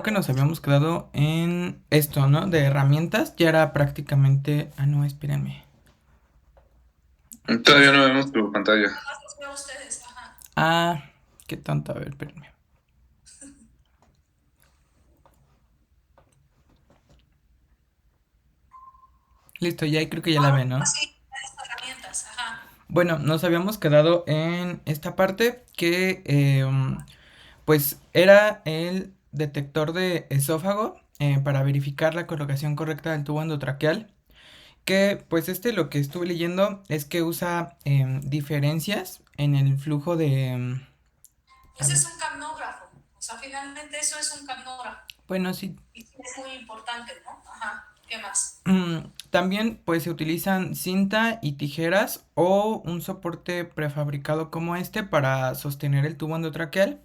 que nos habíamos quedado en esto, ¿no? De herramientas. Ya era prácticamente... Ah, no, espérenme. Todavía no vemos tu pantalla. Nada más los veo a ustedes, ajá. Ah, qué tonto. A ver, espérenme. Listo, ya creo que ya la Ahora ven, ¿no? sí, las herramientas, ajá. Bueno, nos habíamos quedado en esta parte que pues era el detector de esófago para verificar la colocación correcta del tubo endotraqueal. Que pues lo que estuve leyendo es que usa diferencias en el flujo de... a Ese ver, es un camnógrafo. O sea, finalmente eso es un camnógrafo. bueno, sí. Y sí es muy importante, ¿no? Ajá. ¿Qué más? También pues se utilizan cinta y tijeras o un soporte prefabricado como este para sostener el tubo endotraqueal.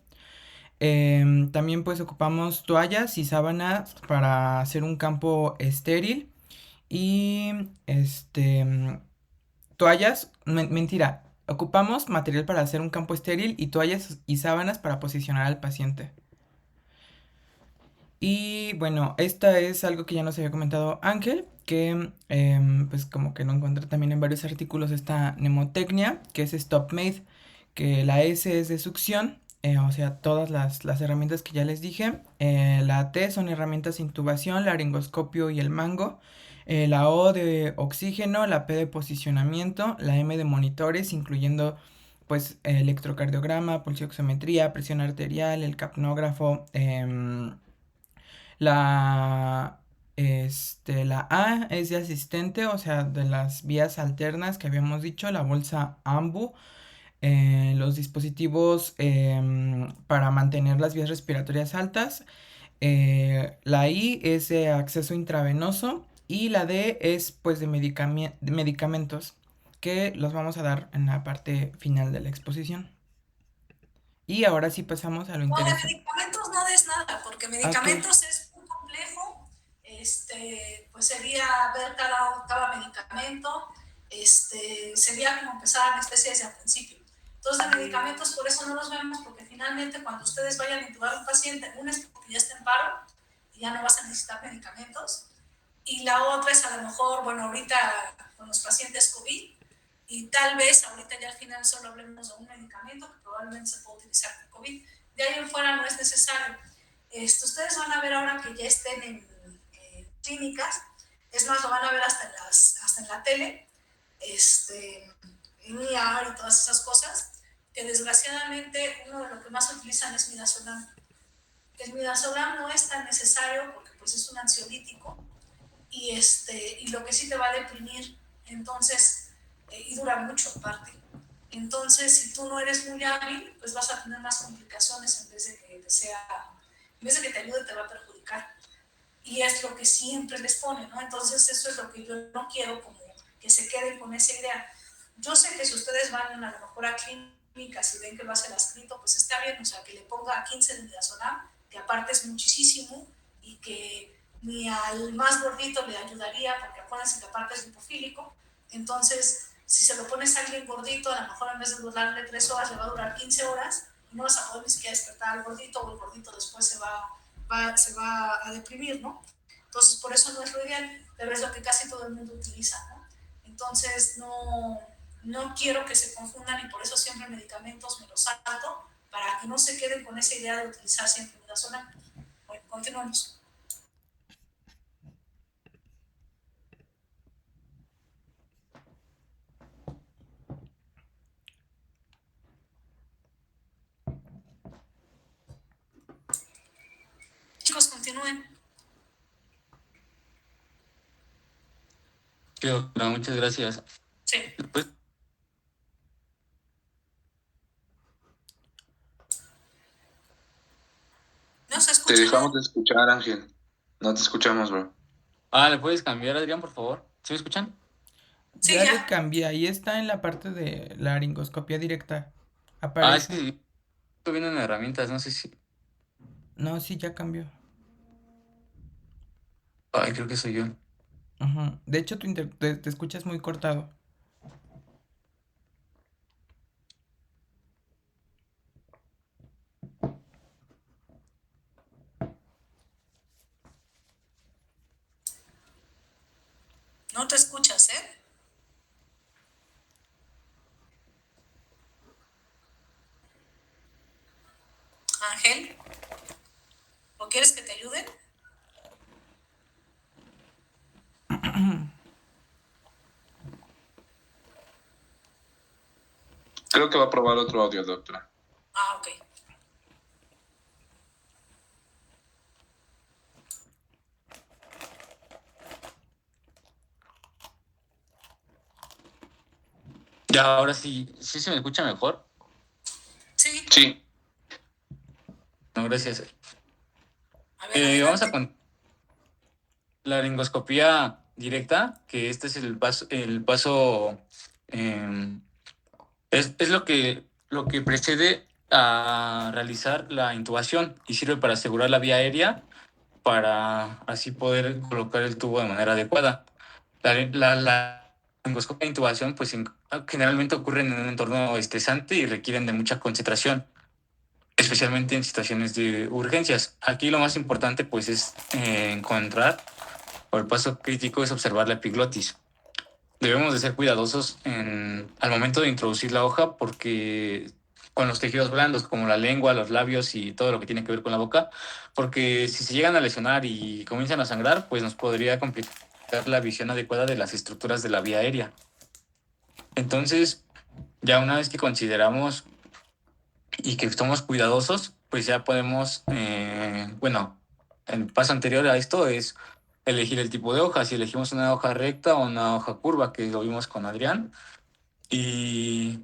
También pues ocupamos toallas y sábanas para hacer un campo estéril y toallas, mentira, ocupamos material para hacer un campo estéril y toallas y sábanas para posicionar al paciente. Y bueno, esta es algo que ya nos había comentado Ángel, que pues como que lo encontré también en varios artículos esta mnemotecnia, que es Stop Made, que la S es de succión, o sea, todas las herramientas que ya les dije. La T son herramientas de intubación, laringoscopio y el mango. La O de oxígeno, la P de posicionamiento, la M de monitores, incluyendo pues electrocardiograma, pulsioximetría, presión arterial, el capnógrafo, la, la A es de asistente, o sea, de las vías alternas que habíamos dicho, la bolsa AMBU, los dispositivos para mantener las vías respiratorias altas. La I es de acceso intravenoso y la D es pues de medicamentos que los vamos a dar en la parte final de la exposición. Y ahora sí pasamos a lo No, de interesante. medicamentos no des nada, porque Ok. medicamentos es muy complejo. Pues sería ver cada medicamento. Sería como empezar anestesia desde el principio. Entonces, de medicamentos, por eso no los vemos, porque finalmente cuando ustedes vayan a intubar a un paciente, una es porque ya está en paro y ya no vas a necesitar medicamentos. Y la otra es a lo mejor, bueno, ahorita con los pacientes COVID, y tal vez ahorita ya al final solo hablemos de un medicamento que probablemente se puede utilizar con COVID. De ahí en fuera no es necesario. Ustedes van a ver ahora que ya estén en clínicas, es más, lo van a ver hasta en la tele, en IAR y todas esas cosas, que desgraciadamente uno de lo que más utilizan es midazolam. El midazolam no es tan necesario porque pues es un ansiolítico y lo que sí te va a deprimir, entonces, y dura mucho aparte. Entonces, si tú no eres muy hábil, pues vas a tener más complicaciones en vez de que te ayude, te va a perjudicar. Y es lo que siempre les pone, ¿no? Entonces, eso es lo que yo no quiero, como que se queden con esa idea. Yo sé que si ustedes van a lo mejor a clínicas y ven que lo hace el escrito, pues está bien, o sea, que le ponga 15 de midazolam, que aparte es muchísimo y que ni al más gordito le ayudaría, porque acuérdense que aparte es lipofílico. Entonces, si se lo pones a alguien gordito, a lo mejor en vez de durarle 3 horas, le va a durar 15 horas y no vas a poder ni siquiera despertar al gordito, o el gordito después se va a deprimir, ¿no? Entonces, por eso no es lo ideal, pero es lo que casi todo el mundo utiliza, ¿no? Entonces, no quiero que se confundan y por eso siempre medicamentos me los salto para que no se queden con esa idea de utilizar siempre midazolam. Bueno, continuemos. Chicos, continúen. Sí, doctora, muchas gracias. Sí. Pues, ¿No se Te escucha nada? dejamos de escuchar, Ángel. No te escuchamos, bro. ¿le puedes cambiar, Adrián, por favor? ¿Sí me escuchan? Sí, Ya le ya. cambié, ahí está en la parte de la laringoscopia directa. Es Aparece. que estoy viendo en herramientas, no sé si. No, sí, ya cambió. Ay, creo que soy yo. Ujú. De hecho, te escuchas muy cortado. No te escuchas, ¿eh? Ángel, ¿o quieres que te ayude? Creo que va a probar otro audio, doctora. Ah, ok. Ya, ahora sí, ¿sí se me escucha mejor? Sí. Sí. No, gracias. A ver, Vamos a adelante. con la laringoscopía directa, que este es el paso es lo que precede a realizar la intubación y sirve para asegurar la vía aérea para así poder colocar el tubo de manera adecuada. La laringoscopia de intubación pues generalmente ocurren en un entorno estresante y requieren de mucha concentración, especialmente en situaciones de urgencias. Aquí lo más importante pues es encontrar, o el paso crítico es observar la epiglotis. Debemos de ser cuidadosos al momento de introducir la hoja porque con los tejidos blandos como la lengua, los labios y todo lo que tiene que ver con la boca, porque si se llegan a lesionar y comienzan a sangrar, pues nos podría complicar la visión adecuada de las estructuras de la vía aérea. Entonces, ya una vez que consideramos y que estamos cuidadosos, pues ya podemos, bueno, el paso anterior a esto es elegir el tipo de hoja, si elegimos una hoja recta o una hoja curva, que lo vimos con Adrián. Y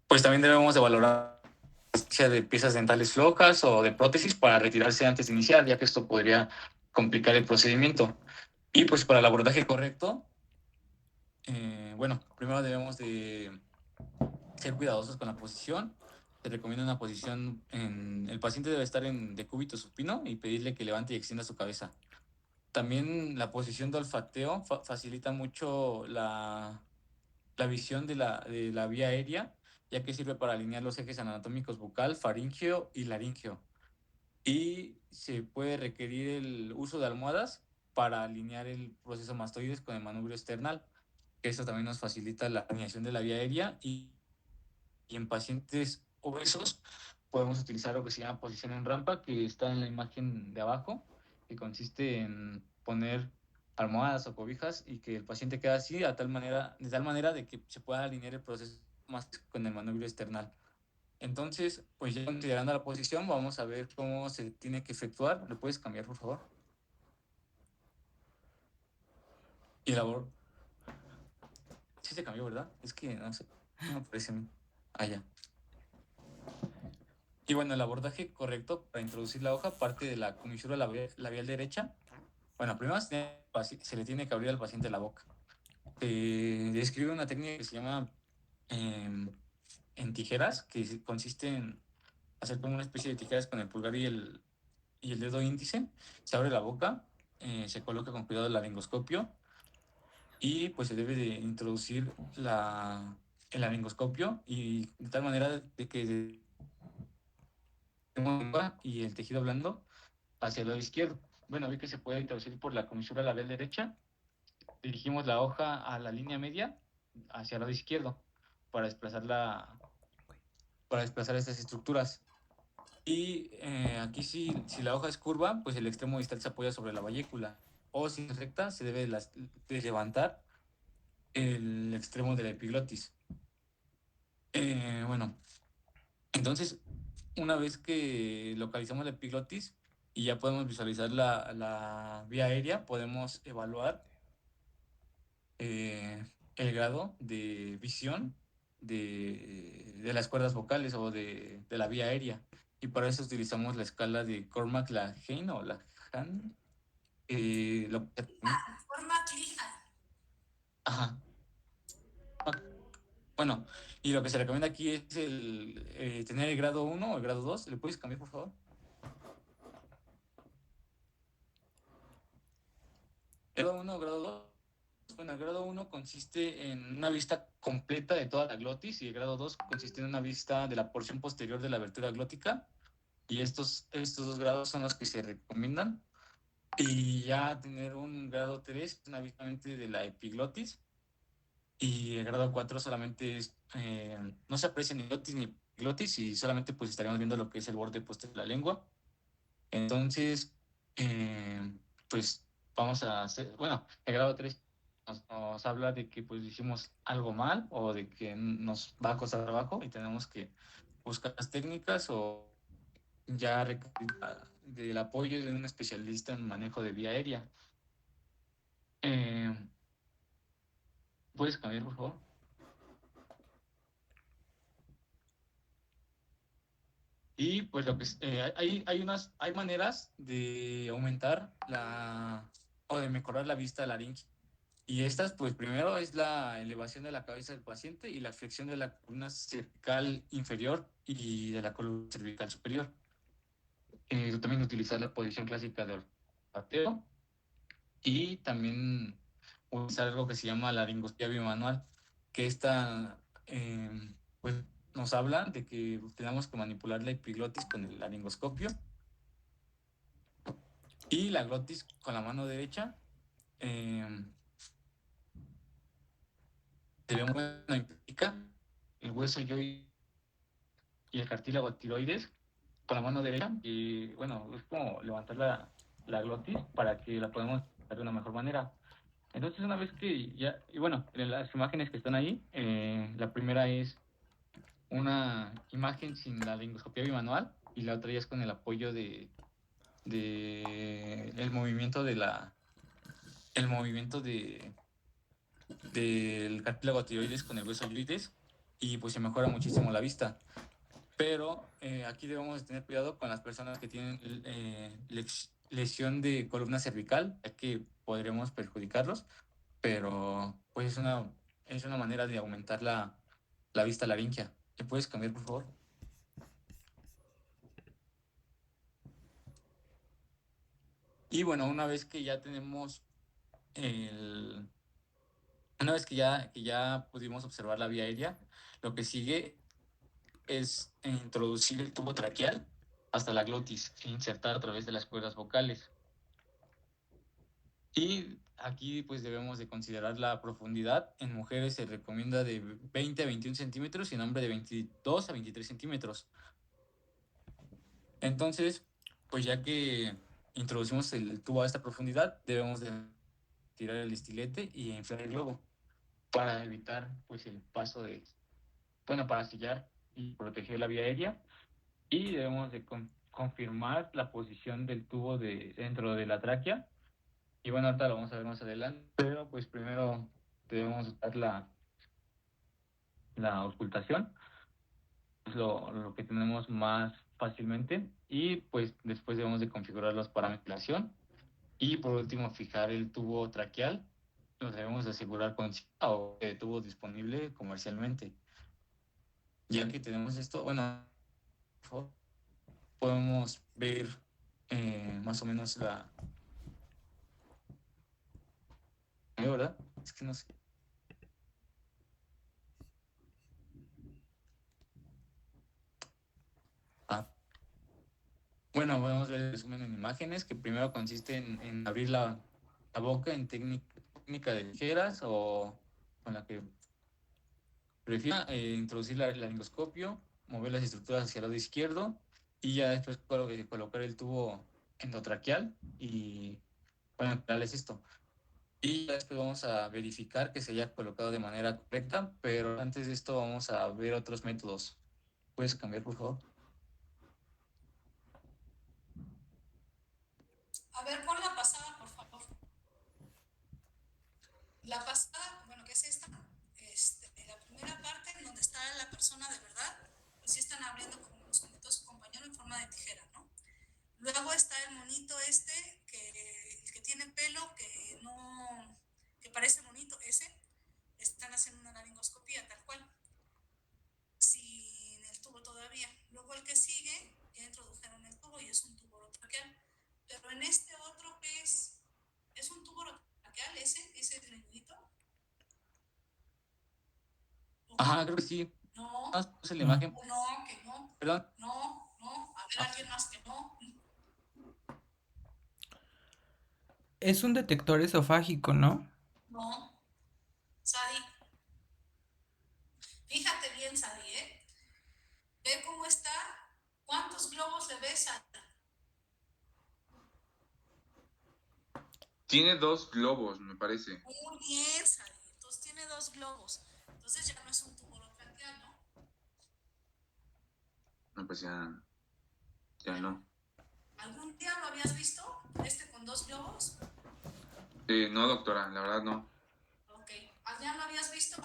pues también debemos de valorar la existencia de piezas dentales flojas o de prótesis para retirarse antes de iniciar, ya que esto podría complicar el procedimiento. Y pues para el abordaje correcto, bueno, primero debemos de ser cuidadosos con la posición. Se recomienda una posición el paciente debe estar en decúbito supino y pedirle que levante y extienda su cabeza. También la posición de olfateo facilita mucho la visión de la vía aérea, ya que sirve para alinear los ejes anatómicos bucal, faríngeo y laríngeo. Y se puede requerir el uso de almohadas para alinear el proceso mastoides con el manubrio esternal, que eso también nos facilita la alineación de la vía aérea. Y en pacientes obesos podemos utilizar lo que se llama posición en rampa, que está en la imagen de abajo, que consiste en poner almohadas o cobijas y que el paciente quede así de tal manera de que se pueda alinear el proceso más con el manubrio esternal. Entonces, pues ya considerando la posición, vamos a ver cómo se tiene que efectuar. ¿Lo puedes cambiar, por favor? Y labor. Sí se cambió, ¿verdad? Es que no sé, no me parece a mí. Ah, ya. Y bueno, el abordaje correcto para introducir la hoja parte de la comisura labial derecha. Bueno, primero se le tiene que abrir al paciente la boca. Describe una técnica que se llama en tijeras, que consiste en hacer como una especie de tijeras con el pulgar y el dedo índice. Se abre la boca, se coloca con cuidado el laringoscopio y pues se debe de introducir el laringoscopio y de tal manera de que y el tejido blando hacia el lado izquierdo. Bueno, vi que se puede introducir por la comisura labial derecha. Dirigimos la hoja a la línea media hacia el lado izquierdo para para desplazar estas estructuras. Y aquí si la hoja es curva, pues el extremo distal se apoya sobre la vallécula. O si es recta, se debe de levantar el extremo de la epiglotis. Bueno, entonces, una vez que localizamos la epiglotis y ya podemos visualizar la vía aérea, podemos evaluar el grado de visión de las cuerdas vocales o de la vía aérea. Y para eso utilizamos la escala de Cormac-Lagrange o Lagrange. Eh, lo, Forma Clijan. ajá. Bueno, y lo que se recomienda aquí es tener el grado 1 o el grado 2. ¿Le puedes cambiar, por favor? Grado 1 o grado 2. Bueno, el grado 1 consiste en una vista completa de toda la glotis y el grado 2 consiste en una vista de la porción posterior de la abertura glótica. Y estos dos grados son los que se recomiendan Y ya tener un grado 3 únicamente de la epiglotis, y el grado 4 solamente es, no se aprecia ni glotis ni epiglotis, y solamente pues estaríamos viendo lo que es el borde posterior de la lengua. Entonces, pues vamos a hacer, bueno, el grado 3 nos habla de que pues hicimos algo mal o de que nos va a costar trabajo y tenemos que buscar las técnicas o ya requerir del apoyo de un especialista en manejo de vía aérea. Eh, ¿Puedes cambiar, por favor? Y pues lo que hay maneras de aumentar o de mejorar la vista laringe. Y estas, pues primero es la elevación de la cabeza del paciente y la flexión de la columna cervical inferior y de la columna cervical superior. También utilizar la posición clásica de olfateo y también usar algo que se llama laringoscopia bimanual, que esta, pues nos habla de que tenemos que manipular la epiglotis con el laringoscopio y la glotis con la mano derecha. Eh, Debemos, bueno, implica el hueso y el cartílago tiroides con la mano derecha, y bueno, es como levantar la glotis para que la podamos hacer de una mejor manera. Entonces, una vez que ya, y bueno, en las imágenes que están ahí, la primera es una imagen sin la laringoscopia bimanual y la otra ya es con el apoyo de el movimiento el movimiento del cartílago tiroides con el hueso yoides, y pues se mejora muchísimo la vista. Pero aquí debemos tener cuidado con las personas que tienen lesión de columna cervical, ya que podremos perjudicarlos, pero pues es una manera de aumentar la vista laringia. ¿Te puedes cambiar, por favor? Y bueno, el, una vez que ya pudimos observar la vía aérea, lo que sigue es introducir el tubo traqueal hasta la glotis e insertar a través de las cuerdas vocales. Y aquí pues debemos de considerar la profundidad. En mujeres se recomienda de 20 a 21 centímetros y en hombres de 22 a 23 centímetros. Entonces, pues ya que introducimos el tubo a esta profundidad, debemos de tirar el estilete y inflar el globo para evitar pues el paso bueno, para sellar y proteger la vía aérea. Y debemos de confirmar la posición del tubo dentro de la tráquea. Y bueno, ahorita lo vamos a ver más adelante, pero pues primero debemos usar la auscultación, es lo que tenemos más fácilmente, y pues después debemos de configurar los parámetros de ventilación y por último fijar el tubo traqueal. Nos debemos de asegurar con cita o tubo disponible comercialmente. Ya que tenemos esto, bueno, por favor, podemos ver más o menos ¿verdad? Es que no sé. Ah, bueno, podemos ver el resumen en imágenes, que primero consiste en abrir la boca en técnica de tijeras o con la que prefiera, introducir el laringoscopio, mover las estructuras hacia el lado izquierdo y ya después colocar el tubo endotraqueal y, bueno, en general es esto. Y ya después vamos a verificar que se haya colocado de manera correcta, pero antes de esto vamos a ver otros métodos. ¿Puedes cambiar, por favor? A ver, pon la pasada, por favor. La pasada, bueno, ¿qué es esta? La primera parte en donde está la persona de verdad, pues sí están abriendo como nos comentó su compañero en forma de tijera, ¿no? Luego está el monito el que tiene pelo, que no, que parece monito, ese, están haciendo una laringoscopía tal cual, sin el tubo todavía. Luego el que sigue, ya introdujeron el tubo y es un tubo traqueal. Pero en este otro que es un tubo traqueal, ese triangulito. Ajá, creo que sí. No, Ah, puse la No. imagen, no, que no, perdón. no, no, a ver, Ah, alguien más que no. Es un detector esofágico, ¿no? No, Sadi, fíjate bien, Sadi, ¿eh? Ve cómo está. ¿Cuántos globos le ves, Sadi? Tiene dos globos, me parece. Muy bien, Sadi. Entonces tiene dos globos. Entonces ya no es un tumor traqueal, ¿no? No, pues ya Ya no. no. ¿Algún día lo habías visto? ¿Este con dos globos? No, doctora, la verdad no. Ok. ¿Allá lo habías visto?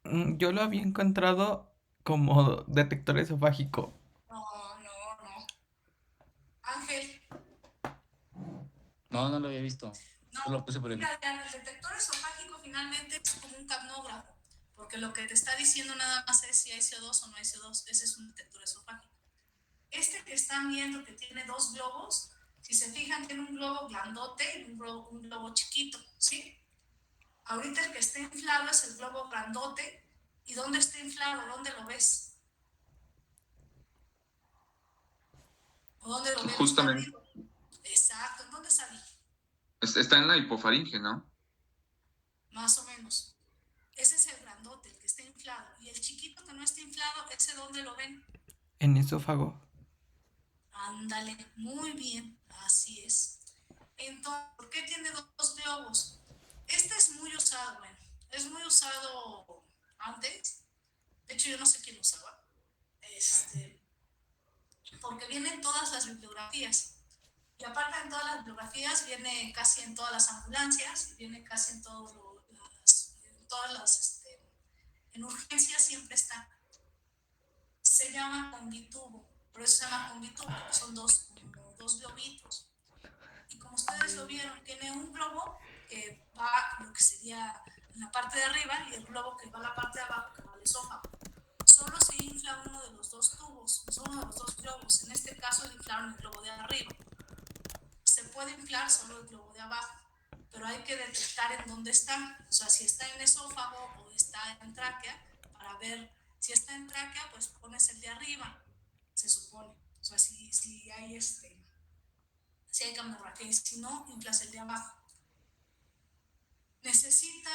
Yo lo había encontrado como detector esofágico. No, no, no. Ángel, No, no lo había visto. no. Solo lo puse por el... Mira, el detector esofágico finalmente es como un capnógrafo, porque lo que te está diciendo nada más es si hay CO2 o no hay CO2. Ese es un detector esofágico. Este que están viendo que tiene dos globos, si se fijan, tiene un globo grandote y un globo chiquito, ¿sí? Ahorita el que está inflado es el globo grandote. ¿Y dónde está inflado? ¿Dónde lo ves? ¿O dónde lo vemos? Está Justamente. arriba. Exacto. ¿En dónde salí? Está en la hipofaringe, ¿no? Más o menos. Ese es el grandote, el que está inflado. Y el chiquito que no está inflado, ¿ese dónde lo ven? En esófago. Ándale, muy bien, así es. Entonces, ¿por qué tiene dos globos? Este es muy usado, bueno, es muy usado antes. De hecho, yo no sé quién lo usaba. Este, porque viene en todas las bibliografías. Y aparte en todas las bibliografías, viene casi en todas las ambulancias, viene casi en, en todas las, en urgencias siempre está. Se llama convitubo, por eso se llama convitubo, porque son dos globitos. Y como ustedes lo vieron, tiene un globo que va lo que sería en la parte de arriba y el globo que va a la parte de abajo, que va al esófago. Solo se infla uno de los dos tubos, uno de los dos globos. En este caso le inflaron el globo de arriba. Se puede inflar solo el globo de abajo, pero hay que detectar en dónde está. O sea, si está en esófago o está en tráquea, para ver si está en tráquea, pues pones el de arriba, se supone. O sea, si hay si hay camorragia, y si no, inflas el de abajo. Necesita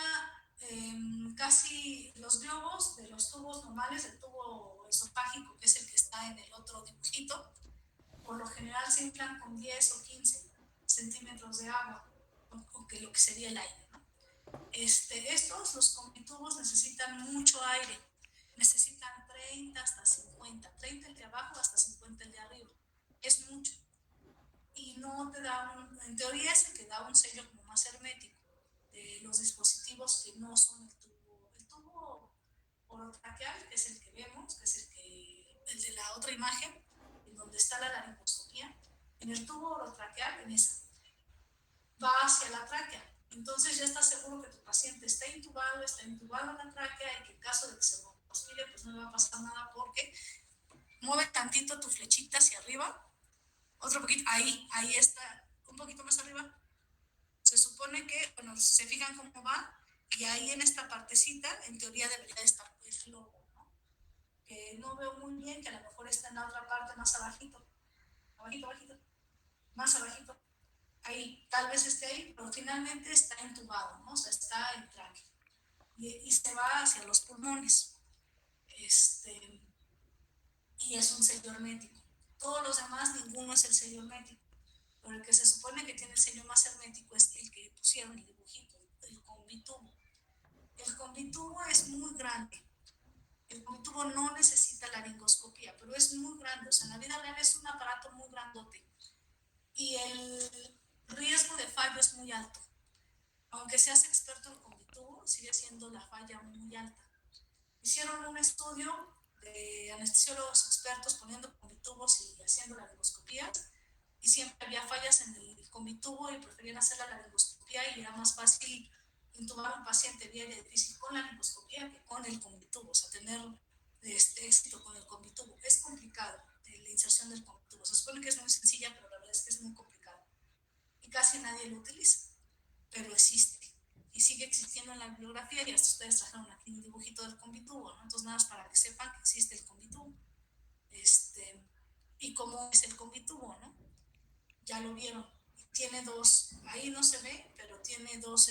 casi los globos de los tubos normales, el tubo esofágico, que es el que está en el otro dibujito, por lo general se inflan con 10 o 15 centímetros de agua, o que lo que sería el aire, ¿no? Estos, los comitubos, necesitan mucho aire, necesitan 30 hasta 50, 30 el de abajo hasta 50 el de arriba, es mucho. Y no te da en teoría es el que da un sello como más hermético de los dispositivos que no son el tubo orotraqueal, que es el que vemos, que es el de la otra imagen, en donde está la laringoscopía. En el tubo orotraqueal, en esa, va hacia la tráquea. Entonces ya estás seguro que tu paciente está intubado en la tráquea y que en caso de que se respire, pues no le va a pasar nada porque mueve tantito tu flechita hacia arriba, otro poquito, ahí está, un poquito más arriba. Se supone que, bueno, se fijan cómo va, y ahí en esta partecita, en teoría debería estar el globo, ¿no? Que no veo muy bien, que a lo mejor está en la otra parte más abajito, abajito, más abajito. Ahí, tal vez esté ahí, pero finalmente está entubado, ¿no? O sea, está en tráquea. Y se va hacia los pulmones. Y es un sello hermético. Todos los demás, ninguno es el sello hermético. Pero el que se supone que tiene el sello más hermético es el que pusieron el dibujito, el convitubo. El convitubo es muy grande. El convitubo no necesita laringoscopía, pero es muy grande. O sea, en la vida real es un aparato muy grandote. Y el riesgo de fallo es muy alto. Aunque seas experto en convitubo, sigue siendo la falla muy alta. Hicieron un estudio de anestesiólogos expertos poniendo convitubos y haciendo laringoscopías, y siempre había fallas en el convitubo y preferían hacer la laringoscopía, y era más fácil intubar a un paciente vía difícil con la laringoscopía que con el convitubo. O sea, tener éxito con el convitubo es complicado, la inserción del convitubo. Se supone que es muy sencilla, pero la verdad es que es muy complicado y casi nadie lo utiliza, pero existe y sigue existiendo en la bibliografía, y hasta ustedes trajeron aquí un dibujito del convitubo, ¿no? Entonces nada más para que sepan que existe el convitubo. Y cómo es el convitubo, ¿no? Ya lo vieron. tiene dos, ahí no se ve, pero tiene dos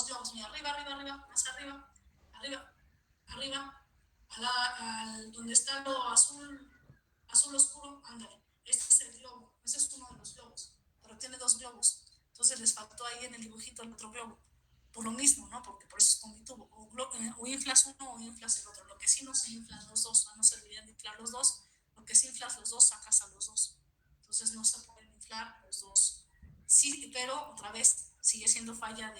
globos, mira, arriba, más arriba, donde está lo azul oscuro, ándale. Este es el globo, ese es uno de los globos, pero tiene dos globos. Entonces les faltó ahí en el dibujito el otro globo. Por lo mismo, ¿no? Porque por eso es con bitubo. O inflas uno o inflas el otro. Lo que sí no se inflan los dos, no servirían de inflar los dos. Lo que sí inflas los dos, sacas a los dos. Entonces no se pueden inflar los dos. Sí, pero otra vez sigue siendo falla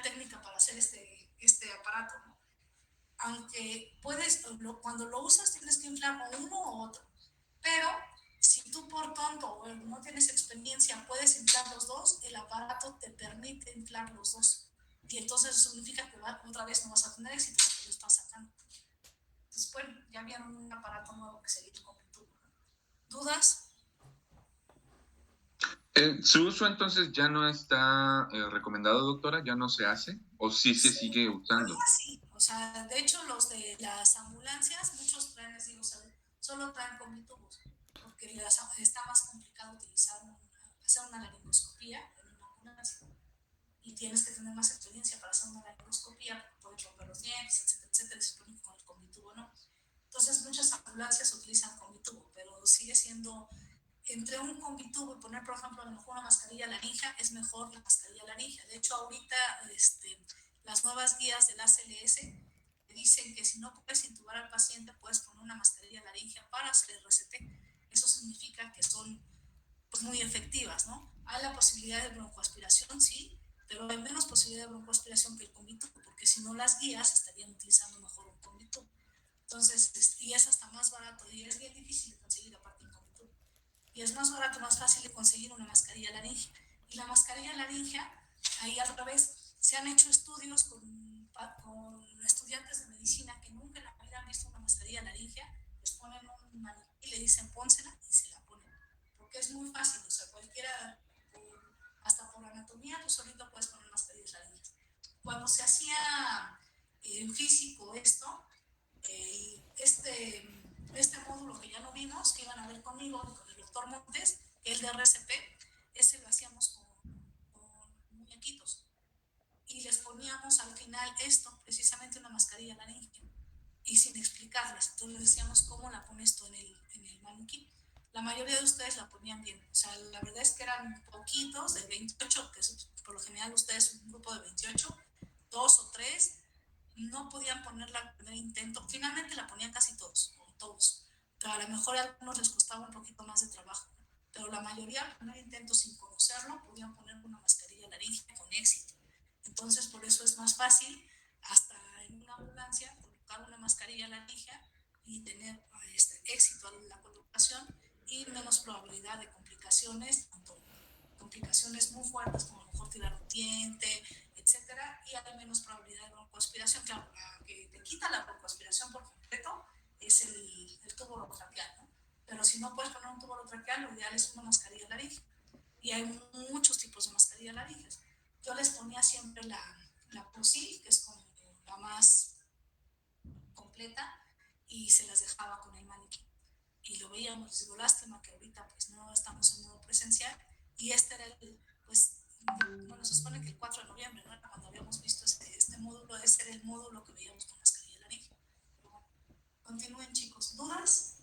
técnica para hacer este aparato, ¿no? Aunque cuando lo usas tienes que inflar o uno o otro, pero si tú por tonto o no tienes experiencia puedes inflar los dos, el aparato te permite inflar los dos, y entonces eso significa que otra vez no vas a tener éxito porque lo estás sacando. Entonces, bueno, ya vieron un aparato nuevo que sería con tubo. ¿Dudas? ¿Su uso entonces ya no está recomendado, doctora? ¿Ya no se hace? ¿O sí se sigue usando? Sí, o sea, de hecho los de las ambulancias, muchos traen, les digo, solo traen con tubos, porque está más complicado hacer una laringoscopía en una ambulancia, y tienes que tener más experiencia para hacer una laringoscopía, porque puedes romper los dientes, etcétera, etcétera, y se supone que con el combitubo no. Entonces muchas ambulancias utilizan combitubo, pero sigue siendo entre un combitubo y poner, por ejemplo, a lo mejor una mascarilla laringia, es mejor la mascarilla laringia. De hecho, ahorita las nuevas guías del ACLS dicen que si no puedes intubar al paciente, puedes poner una mascarilla laringia para hacer el RCT. Eso significa que son pues, muy efectivas, ¿no? Hay la posibilidad de broncoaspiración, sí, pero hay menos posibilidad de broncoaspiración que el combitubo, porque si no las guías estarían utilizando mejor un combitubo. Entonces, y es hasta más barato y es bien difícil de conseguir aparte del combitubo. Y es más barato, más fácil de conseguir una mascarilla laringia. Y la mascarilla laringia, ahí al revés, se han hecho estudios con estudiantes de medicina que nunca en la vida han visto una mascarilla laringia, les ponen un maniquí y le dicen pónsela y se la ponen. Porque es muy fácil, o sea, cualquiera, hasta por anatomía, tú solito puedes poner mascarillas laringias. Cuando se hacía en físico este módulo que ya no vimos, que iban a ver conmigo, con el doctor Montes, que es de RCP, ese lo hacíamos con muñequitos. Y les poníamos al final precisamente una mascarilla laringe, y sin explicarles. Entonces les decíamos cómo la pones tú en el maniquí. La mayoría de ustedes la ponían bien. O sea, la verdad es que eran poquitos, de 28, que es por lo general ustedes un grupo de 28, 2 o 3, no podían ponerla al primer intento. Finalmente la ponían casi todos, pero a lo mejor a algunos les costaba un poquito más de trabajo, pero la mayoría al primer intento, sin conocerlo, podían poner una mascarilla laringe con éxito. Entonces por eso es más fácil hasta en una ambulancia colocar una mascarilla laringe y tener éxito en la colocación y menos probabilidad de complicaciones, tanto complicaciones muy fuertes como a lo mejor tirar un diente, etcétera, y hay menos probabilidad de broncoaspiración. Claro, la que te quita la broncoaspiración por completo es el tubo orotraqueal, ¿no? Pero si no puedes poner un tubo orotraqueal, lo ideal es una mascarilla laringe. Y hay muchos tipos de mascarillas laringes. Yo les ponía siempre la Prosil, que es como la más completa, y se las dejaba con el maniquí. Y lo veíamos, les digo, lástima que ahorita pues no estamos en modo presencial, y este era bueno, se supone que el 4 de noviembre, ¿no? Cuando habíamos visto este módulo, ese era el módulo que veíamos con mascarilla laringe. Pero bueno, continúen chicos. ¿Dudas?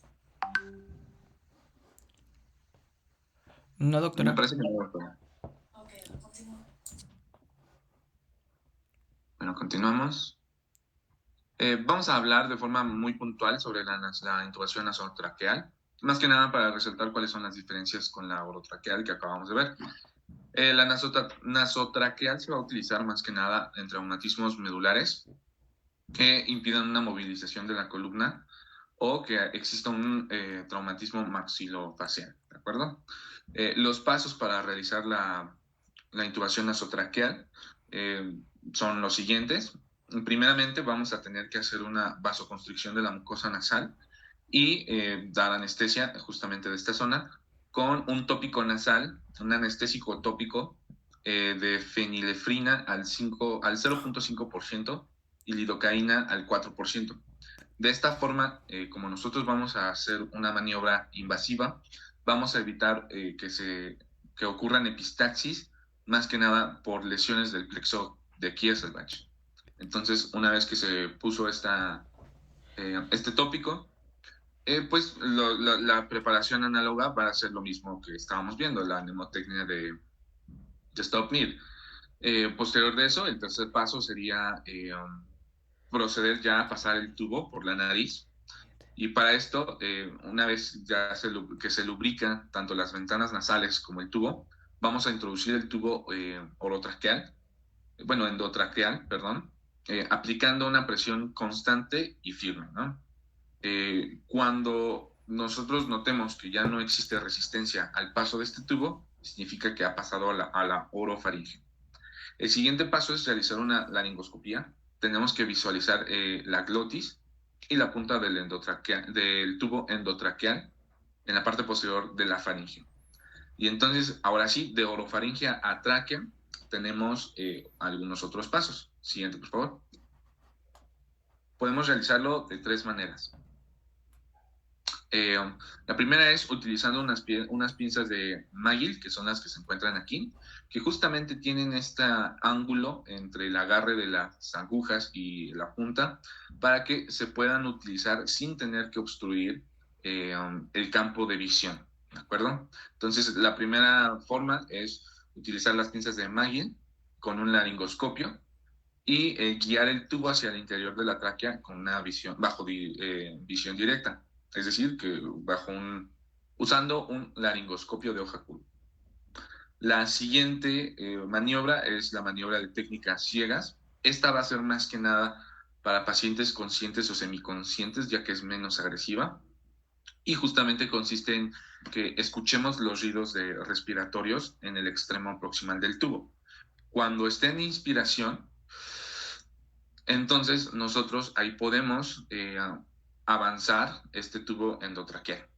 No, Me doctora. parece que no, doctora. Ok, continúen. Bueno, continuamos. Vamos a hablar de forma muy puntual sobre la intubación nasotraqueal, más que nada para resaltar cuáles son las diferencias con la orotraqueal que acabamos de ver. La nasotraqueal se va a utilizar más que nada en traumatismos medulares que impidan una movilización de la columna o que exista un traumatismo maxilofacial, ¿de acuerdo? Los pasos para realizar la intubación nasotraqueal son los siguientes. Primeramente vamos a tener que hacer una vasoconstricción de la mucosa nasal y dar anestesia justamente de esta zona con un tópico nasal, un anestésico tópico de fenilefrina al 0.5% y lidocaína al 4%. De esta forma, como nosotros vamos a hacer una maniobra invasiva, vamos a evitar que se que ocurran epistaxis, más que nada por lesiones del plexo de Kieselbach. Entonces, una vez que se puso este tópico, pues la preparación análoga va a ser lo mismo que estábamos viendo, la mnemotecnia de Stop Need. Posterior de eso, el tercer paso sería proceder ya a pasar el tubo por la nariz. Y para esto, una vez ya que se lubrican tanto las ventanas nasales como el tubo, vamos a introducir el tubo endotraqueal, perdón, aplicando una presión constante y firme, ¿no? Cuando nosotros notemos que ya no existe resistencia al paso de este tubo, significa que ha pasado a la orofaringe. El siguiente paso es realizar una laringoscopía. Tenemos que visualizar la glotis y la punta del tubo endotraqueal en la parte posterior de la faringe. Y entonces, ahora sí, de orofaringe a tráquea, tenemos algunos otros pasos. Siguiente, por favor. Podemos realizarlo de 3 maneras. La primera es utilizando unas pinzas de Magil, que son las que se encuentran aquí, que justamente tienen este ángulo entre el agarre de las agujas y la punta, para que se puedan utilizar sin tener que obstruir el campo de visión, ¿de acuerdo? Entonces, la primera forma es utilizar las pinzas de Magil con un laringoscopio y guiar el tubo hacia el interior de la tráquea con una visión visión directa. Es decir, que usando un laringoscopio de hoja curva. La siguiente maniobra es la maniobra de técnicas ciegas. Esta va a ser más que nada para pacientes conscientes o semiconscientes, ya que es menos agresiva. Y justamente consiste en que escuchemos los ruidos respiratorios en el extremo proximal del tubo. Cuando esté en inspiración, entonces nosotros ahí podemos avanzar este tubo endotraqueal.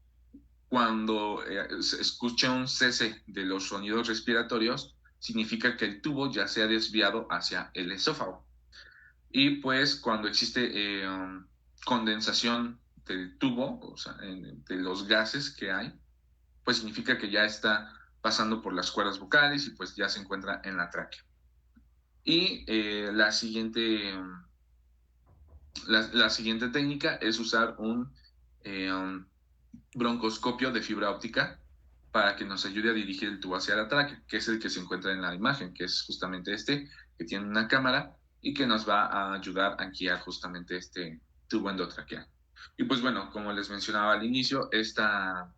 Cuando se escucha un cese de los sonidos respiratorios, significa que el tubo ya se ha desviado hacia el esófago. Y pues cuando existe condensación del tubo, o sea, de los gases que hay, pues significa que ya está pasando por las cuerdas vocales y pues ya se encuentra en la tráquea. Y la siguiente técnica es usar un broncoscopio de fibra óptica para que nos ayude a dirigir el tubo hacia la tráquea, que es el que se encuentra en la imagen, que es justamente este, que tiene una cámara y que nos va a ayudar a guiar justamente este tubo endotraqueal. Y pues bueno, como les mencionaba al inicio, esta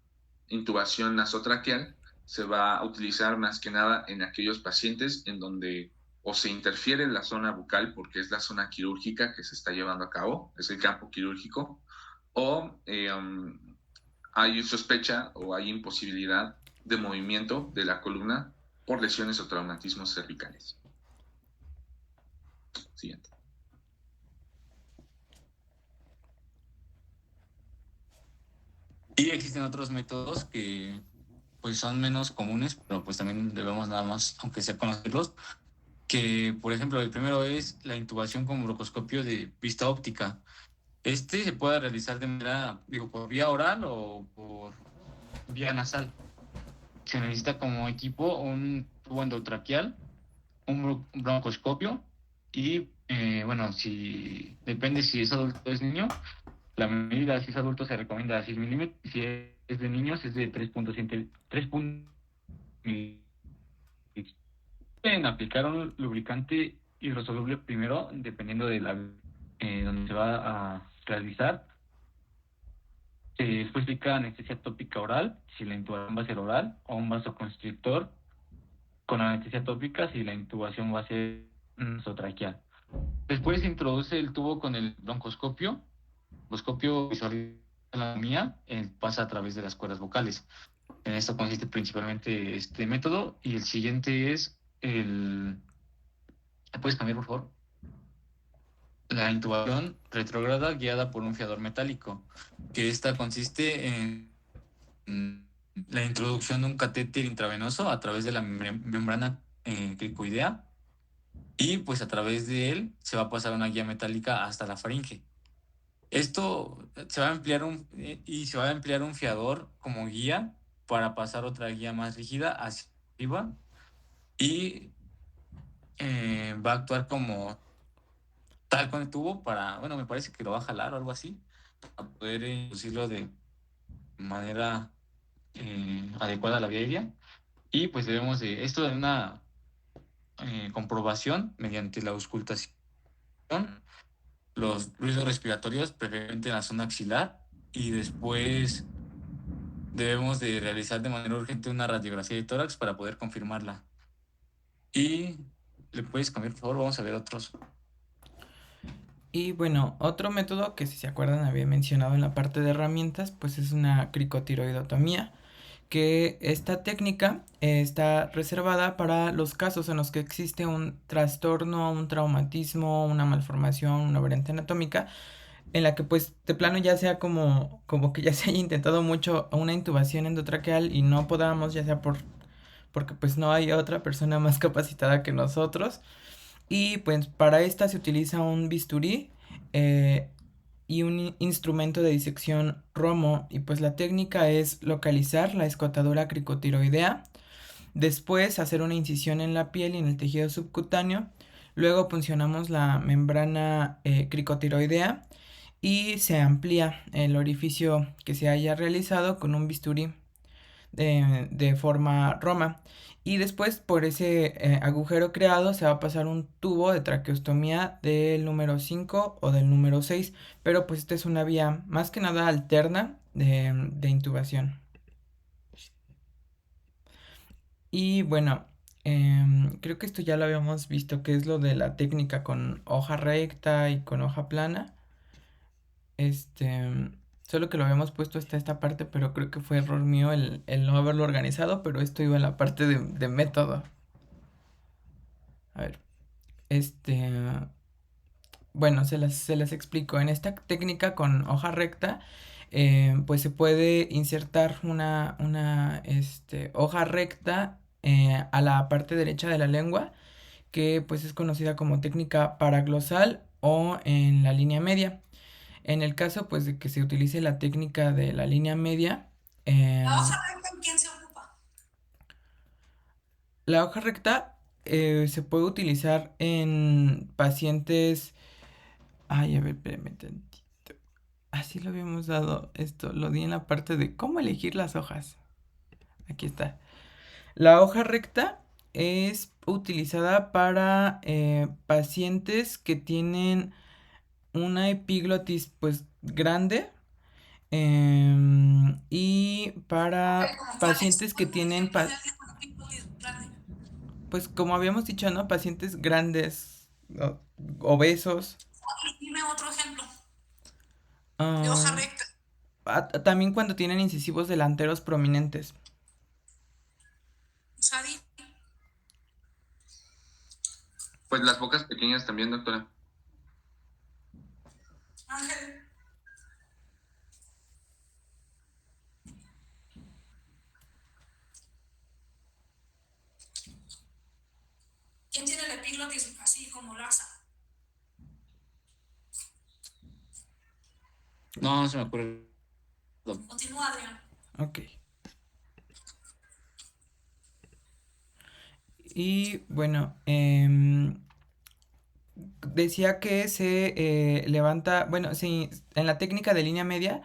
intubación nasotraqueal se va a utilizar más que nada en aquellos pacientes en donde o se interfiere en la zona bucal porque es la zona quirúrgica que se está llevando a cabo, es el campo quirúrgico, o hay sospecha o hay imposibilidad de movimiento de la columna por lesiones o traumatismos cervicales. Siguiente. Y existen otros métodos que pues son menos comunes, pero pues también debemos nada más, aunque sea conocerlos, que por ejemplo el primero es la intubación con broncoscopio de vista óptica. Este se puede realizar de manera, por vía oral o por vía nasal. Se necesita como equipo un tubo endotraqueal, un broncoscopio y, depende si es adulto o es niño. La medida, si es adulto, se recomienda 6 milímetros. Si es de niños, es de 3.3 milímetros. Pueden aplicar un lubricante hidrosoluble primero, dependiendo de donde se va a realizar. Después aplica anestesia tópica oral, si la intubación va a ser oral, o un vasoconstrictor con anestesia tópica, si la intubación va a ser nasotraqueal. Después se introduce el tubo con el broncoscopio. Broncoscopio visualiza la anatomía, pasa a través de las cuerdas vocales. En esto consiste principalmente este método. Y el siguiente es ¿puedes cambiar, por favor? La intubación retrógrada guiada por un fiador metálico, que esta consiste en la introducción de un catéter intravenoso a través de la membrana cricoidea, y pues a través de él se va a pasar una guía metálica hasta la faringe. Esto se va a emplear un fiador como guía para pasar otra guía más rígida hacia arriba y va a actuar como tal con el tubo para, bueno, me parece que lo va a jalar o algo así, para poder inducirlo de manera adecuada a la vía aérea. Y pues debemos de esto de una comprobación mediante la auscultación, los ruidos respiratorios, preferentemente en la zona axilar, y después debemos de realizar de manera urgente una radiografía de tórax para poder confirmarla. Y le puedes cambiar, por favor, vamos a ver otros. Y bueno, otro método que si se acuerdan había mencionado en la parte de herramientas, pues es una cricotiroidotomía, que esta técnica está reservada para los casos en los que existe un trastorno, un traumatismo, una malformación, una variante anatómica, en la que pues de plano ya sea como que ya se haya intentado mucho una intubación endotraqueal y no podamos, ya sea porque pues no hay otra persona más capacitada que nosotros. Y pues para esta se utiliza un bisturí eh, y un instrumento de disección Romo. Y pues la técnica es localizar la escotadura cricotiroidea, después hacer una incisión en la piel y en el tejido subcutáneo, luego puncionamos la membrana cricotiroidea y se amplía el orificio que se haya realizado con un bisturí de forma Roma. Y después por ese agujero creado se va a pasar un tubo de traqueostomía del número 5 o del número 6. Pero pues esta es una vía más que nada alterna de intubación. Y bueno, creo que esto ya lo habíamos visto, que es lo de la técnica con hoja recta y con hoja plana. Este, solo que lo habíamos puesto hasta esta parte, pero creo que fue error mío el no haberlo organizado, pero esto iba en la parte de método. A ver, este, bueno, se las explico. En esta técnica con hoja recta, pues se puede insertar una hoja recta a la parte derecha de la lengua, que pues es conocida como técnica paraglosal o en la línea media. En el caso pues de que se utilice la técnica de la línea media, La hoja recta, ¿en quién se ocupa? la hoja recta se puede utilizar en pacientes... Ay, a ver, espérame tantito. Así lo habíamos dado esto, lo di en la parte de cómo elegir las hojas. Aquí está. La hoja recta es utilizada para pacientes que tienen una epiglotis pues grande, y Ok, para como cuáles. pacientes que Ponme un tienen, ejemplo de alguien con picotis grande. pues como habíamos dicho, ¿no? Pacientes grandes, obesos. Dime otro ejemplo de hoja ah, recta. También cuando tienen incisivos delanteros prominentes. Sadi, Pues las bocas pequeñas también, doctora. Ángel, ¿quién tiene la epiglotis así como laxa? No, no se me ocurre. Continúa, Adrián. Ok. Y bueno, decía que se levanta, bueno, sí, en la técnica de línea media,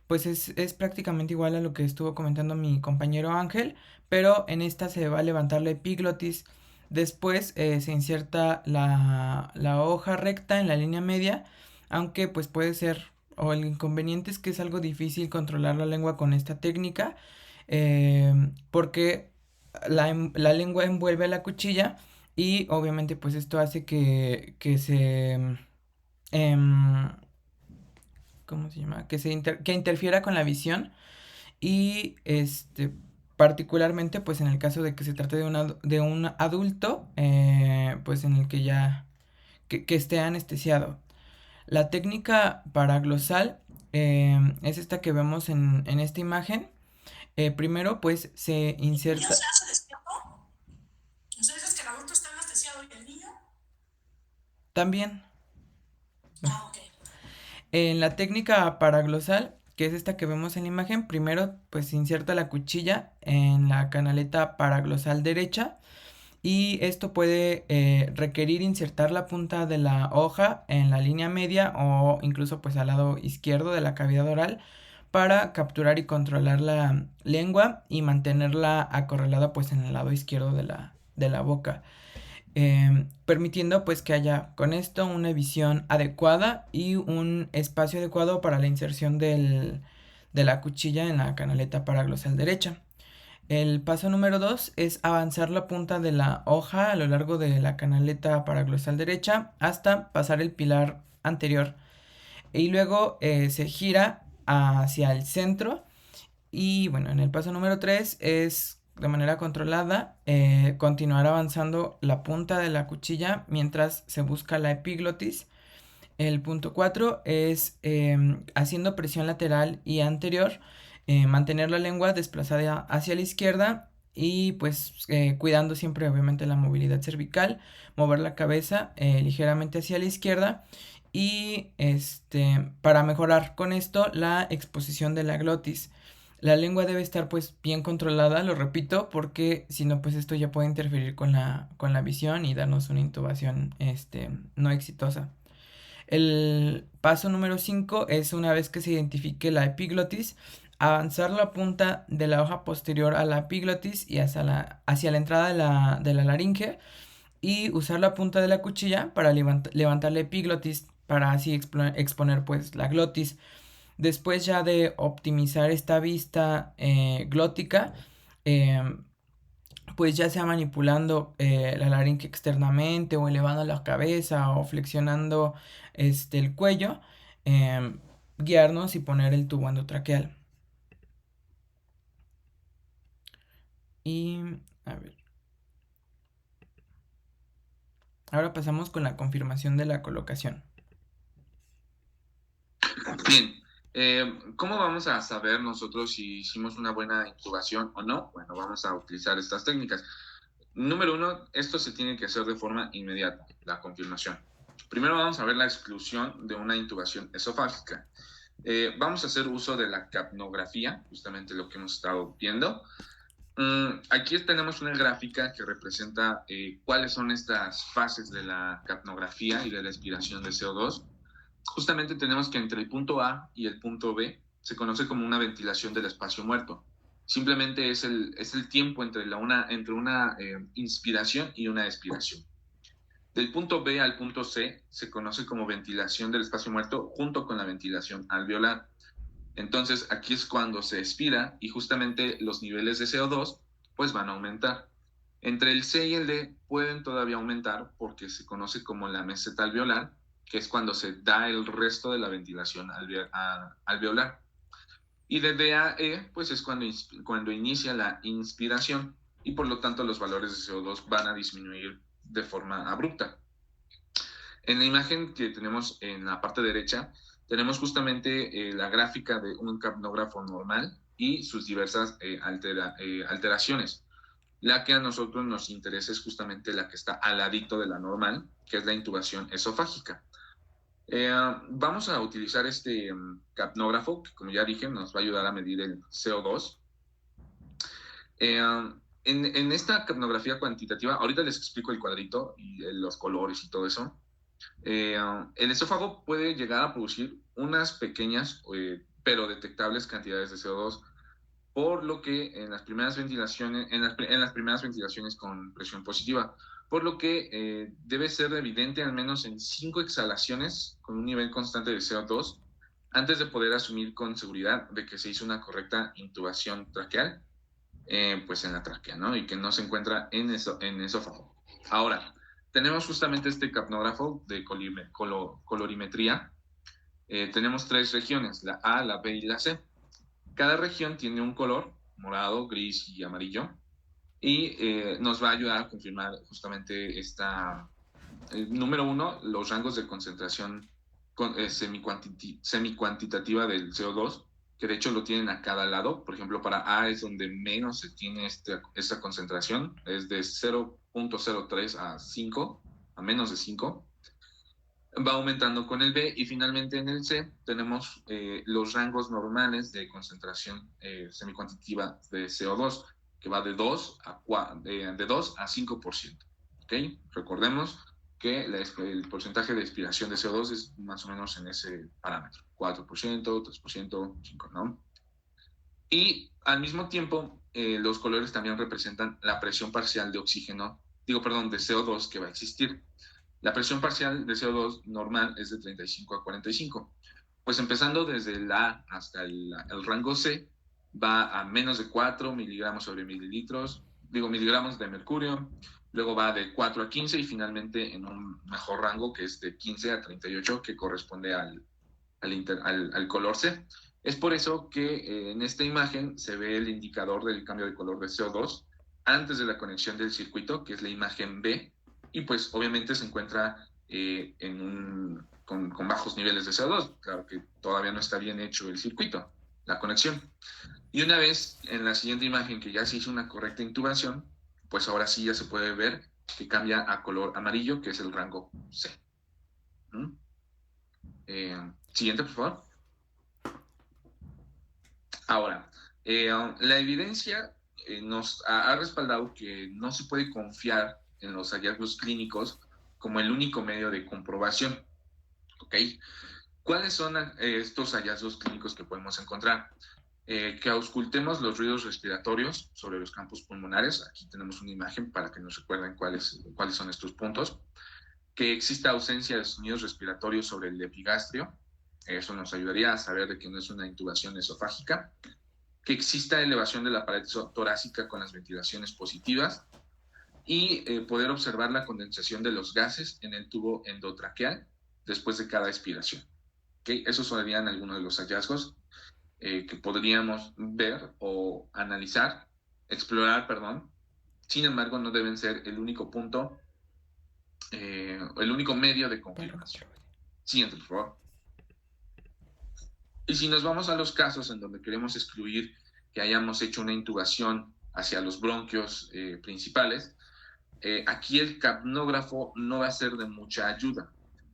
pues es prácticamente igual a lo que estuvo comentando mi compañero Ángel, pero en esta se va a levantar la epiglotis. Después se inserta la hoja recta en la línea media, aunque pues puede ser, o el inconveniente es que es algo difícil controlar la lengua con esta técnica, porque la lengua envuelve la cuchilla y obviamente pues esto hace que se... em, ¿cómo se llama? Que interfiera con la visión y particularmente pues en el caso de que se trate de un adulto, pues en el que ya que esté anestesiado. La técnica paraglosal es esta que vemos en esta imagen. Primero pues se ¿El niño inserta se hace despierto? Entonces es que el adulto está anestesiado y el niño. también Ah, ok. en la técnica paraglosal. que es esta que vemos en la imagen, primero pues se inserta la cuchilla en la canaleta paraglosal derecha y esto puede requerir insertar la punta de la hoja en la línea media o incluso pues al lado izquierdo de la cavidad oral para capturar y controlar la lengua y mantenerla acorralada pues en el lado izquierdo de la boca, permitiendo pues que haya con esto una visión adecuada y un espacio adecuado para la inserción de la cuchilla en la canaleta paraglosal derecha. El paso número 2 es avanzar la punta de la hoja a lo largo de la canaleta paraglosal derecha hasta pasar el pilar anterior y luego se gira hacia el centro. Y bueno, en el paso número 3 es de manera controlada continuar avanzando la punta de la cuchilla mientras se busca la epiglotis. El punto 4 es haciendo presión lateral y anterior, mantener la lengua desplazada hacia la izquierda y pues cuidando siempre obviamente la movilidad cervical, mover la cabeza ligeramente hacia la izquierda y para mejorar con esto la exposición de la glotis. La lengua debe estar pues bien controlada, lo repito, porque si no pues esto ya puede interferir con la visión y darnos una intubación no exitosa. El paso número 5 es una vez que se identifique la epiglotis, avanzar la punta de la hoja posterior a la epiglotis y hacia la entrada de la laringe y usar la punta de la cuchilla para levantar la epiglotis para así exponer pues la glotis. Después ya de optimizar esta vista glótica, pues ya sea manipulando la laringe externamente o elevando la cabeza o flexionando el cuello, guiarnos y poner el tubo endotraqueal. Y a ver. Ahora pasamos con la confirmación de la colocación. Bien, ¿cómo vamos a saber nosotros si hicimos una buena intubación o no? Bueno, vamos a utilizar estas técnicas. Número 1, esto se tiene que hacer de forma inmediata, la confirmación. Primero vamos a ver la exclusión de una intubación esofágica. Vamos a hacer uso de la capnografía, justamente lo que hemos estado viendo. Aquí tenemos una gráfica que representa cuáles son estas fases de la capnografía y de la expiración de CO2. Justamente tenemos que entre el punto A y el punto B se conoce como una ventilación del espacio muerto. Simplemente es el tiempo entre una inspiración y una expiración. Del punto B al punto C se conoce como ventilación del espacio muerto junto con la ventilación alveolar. Entonces aquí es cuando se expira y justamente los niveles de CO2 pues van a aumentar. Entre el C y el D pueden todavía aumentar porque se conoce como la meseta alveolar, que es cuando se da el resto de la ventilación alveolar. Y de D a E, pues es cuando inicia la inspiración y por lo tanto los valores de CO2 van a disminuir de forma abrupta. En la imagen que tenemos en la parte derecha, tenemos justamente la gráfica de un capnógrafo normal y sus diversas alteraciones. La que a nosotros nos interesa es justamente la que está al ladito de la normal, que es la intubación esofágica. Vamos a utilizar este capnógrafo, que como ya dije, nos va a ayudar a medir el CO2. En esta capnografía cuantitativa, ahorita les explico el cuadrito y los colores y todo eso. El esófago puede llegar a producir unas pequeñas pero detectables cantidades de CO2, por lo que en las primeras ventilaciones, en las primeras ventilaciones con presión positiva, por lo que debe ser evidente al menos en 5 exhalaciones con un nivel constante de CO2 antes de poder asumir con seguridad de que se hizo una correcta intubación traqueal, pues en la tráquea, ¿no? Y que no se encuentra en esófago. Ahora, tenemos justamente este capnógrafo de colorimetría. Tenemos 3 regiones, la A, la B y la C. Cada región tiene un color, morado, gris y amarillo, y nos va a ayudar a confirmar justamente número 1, los rangos de concentración semicuantitativa del CO2, que de hecho lo tienen a cada lado. Por ejemplo, para A es donde menos se tiene esta concentración, es de 0.03 a 5, a menos de 5. va aumentando con el B y finalmente en el C tenemos los rangos normales de concentración semicuantitativa de CO2, que va de 2 a 5%. ¿Okay? Recordemos que el porcentaje de expiración de CO2 es más o menos en ese parámetro, 4%, 3%, 5%, ¿no? Y al mismo tiempo, los colores también representan la presión parcial de oxígeno, de CO2 que va a existir. La presión parcial de CO2 normal es de 35 a 45. Pues empezando desde el A hasta el rango C, va a menos de 4 miligramos sobre miligramos de mercurio, luego va de 4 a 15 y finalmente en un mejor rango que es de 15 a 38, que corresponde al color C. Es por eso que en esta imagen se ve el indicador del cambio de color de CO2 antes de la conexión del circuito, que es la imagen B, y pues obviamente se encuentra con bajos niveles de CO2. Claro que todavía no está bien hecho el circuito, la conexión. Y una vez en la siguiente imagen que ya se hizo una correcta intubación, pues ahora sí ya se puede ver que cambia a color amarillo, que es el rango C. Siguiente, por favor. Ahora, la evidencia nos ha respaldado que no se puede confiar en los hallazgos clínicos como el único medio de comprobación. ¿Ok? ¿Cuáles son estos hallazgos clínicos que podemos encontrar? Que auscultemos los ruidos respiratorios sobre los campos pulmonares. Aquí tenemos una imagen para que nos recuerden cuáles son estos puntos. Que exista ausencia de sonidos respiratorios sobre el epigastrio. Eso nos ayudaría a saber de que no es una intubación esofágica. Que exista elevación de la pared torácica con las ventilaciones positivas y poder observar la condensación de los gases en el tubo endotraqueal después de cada expiración. ¿Okay? Esos serían algunos de los hallazgos que podríamos ver o analizar, explorar, perdón. Sin embargo, no deben ser el único punto, el único medio de confirmación. Siguiente, por favor. Y si nos vamos a los casos en donde queremos excluir que hayamos hecho una intubación hacia los bronquios principales, aquí el capnógrafo no va a ser de mucha ayuda,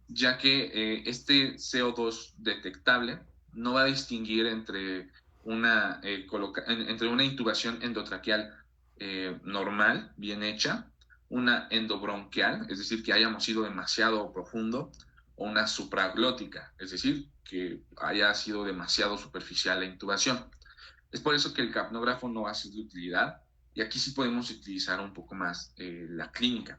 ya que este CO2 detectable no va a distinguir entre una intubación endotraqueal normal, bien hecha, una endobronquial, es decir, que hayamos ido demasiado profundo, o una supraglótica, es decir, que haya sido demasiado superficial la intubación. Es por eso que el capnógrafo no va a ser de utilidad, y aquí sí podemos utilizar un poco más la clínica.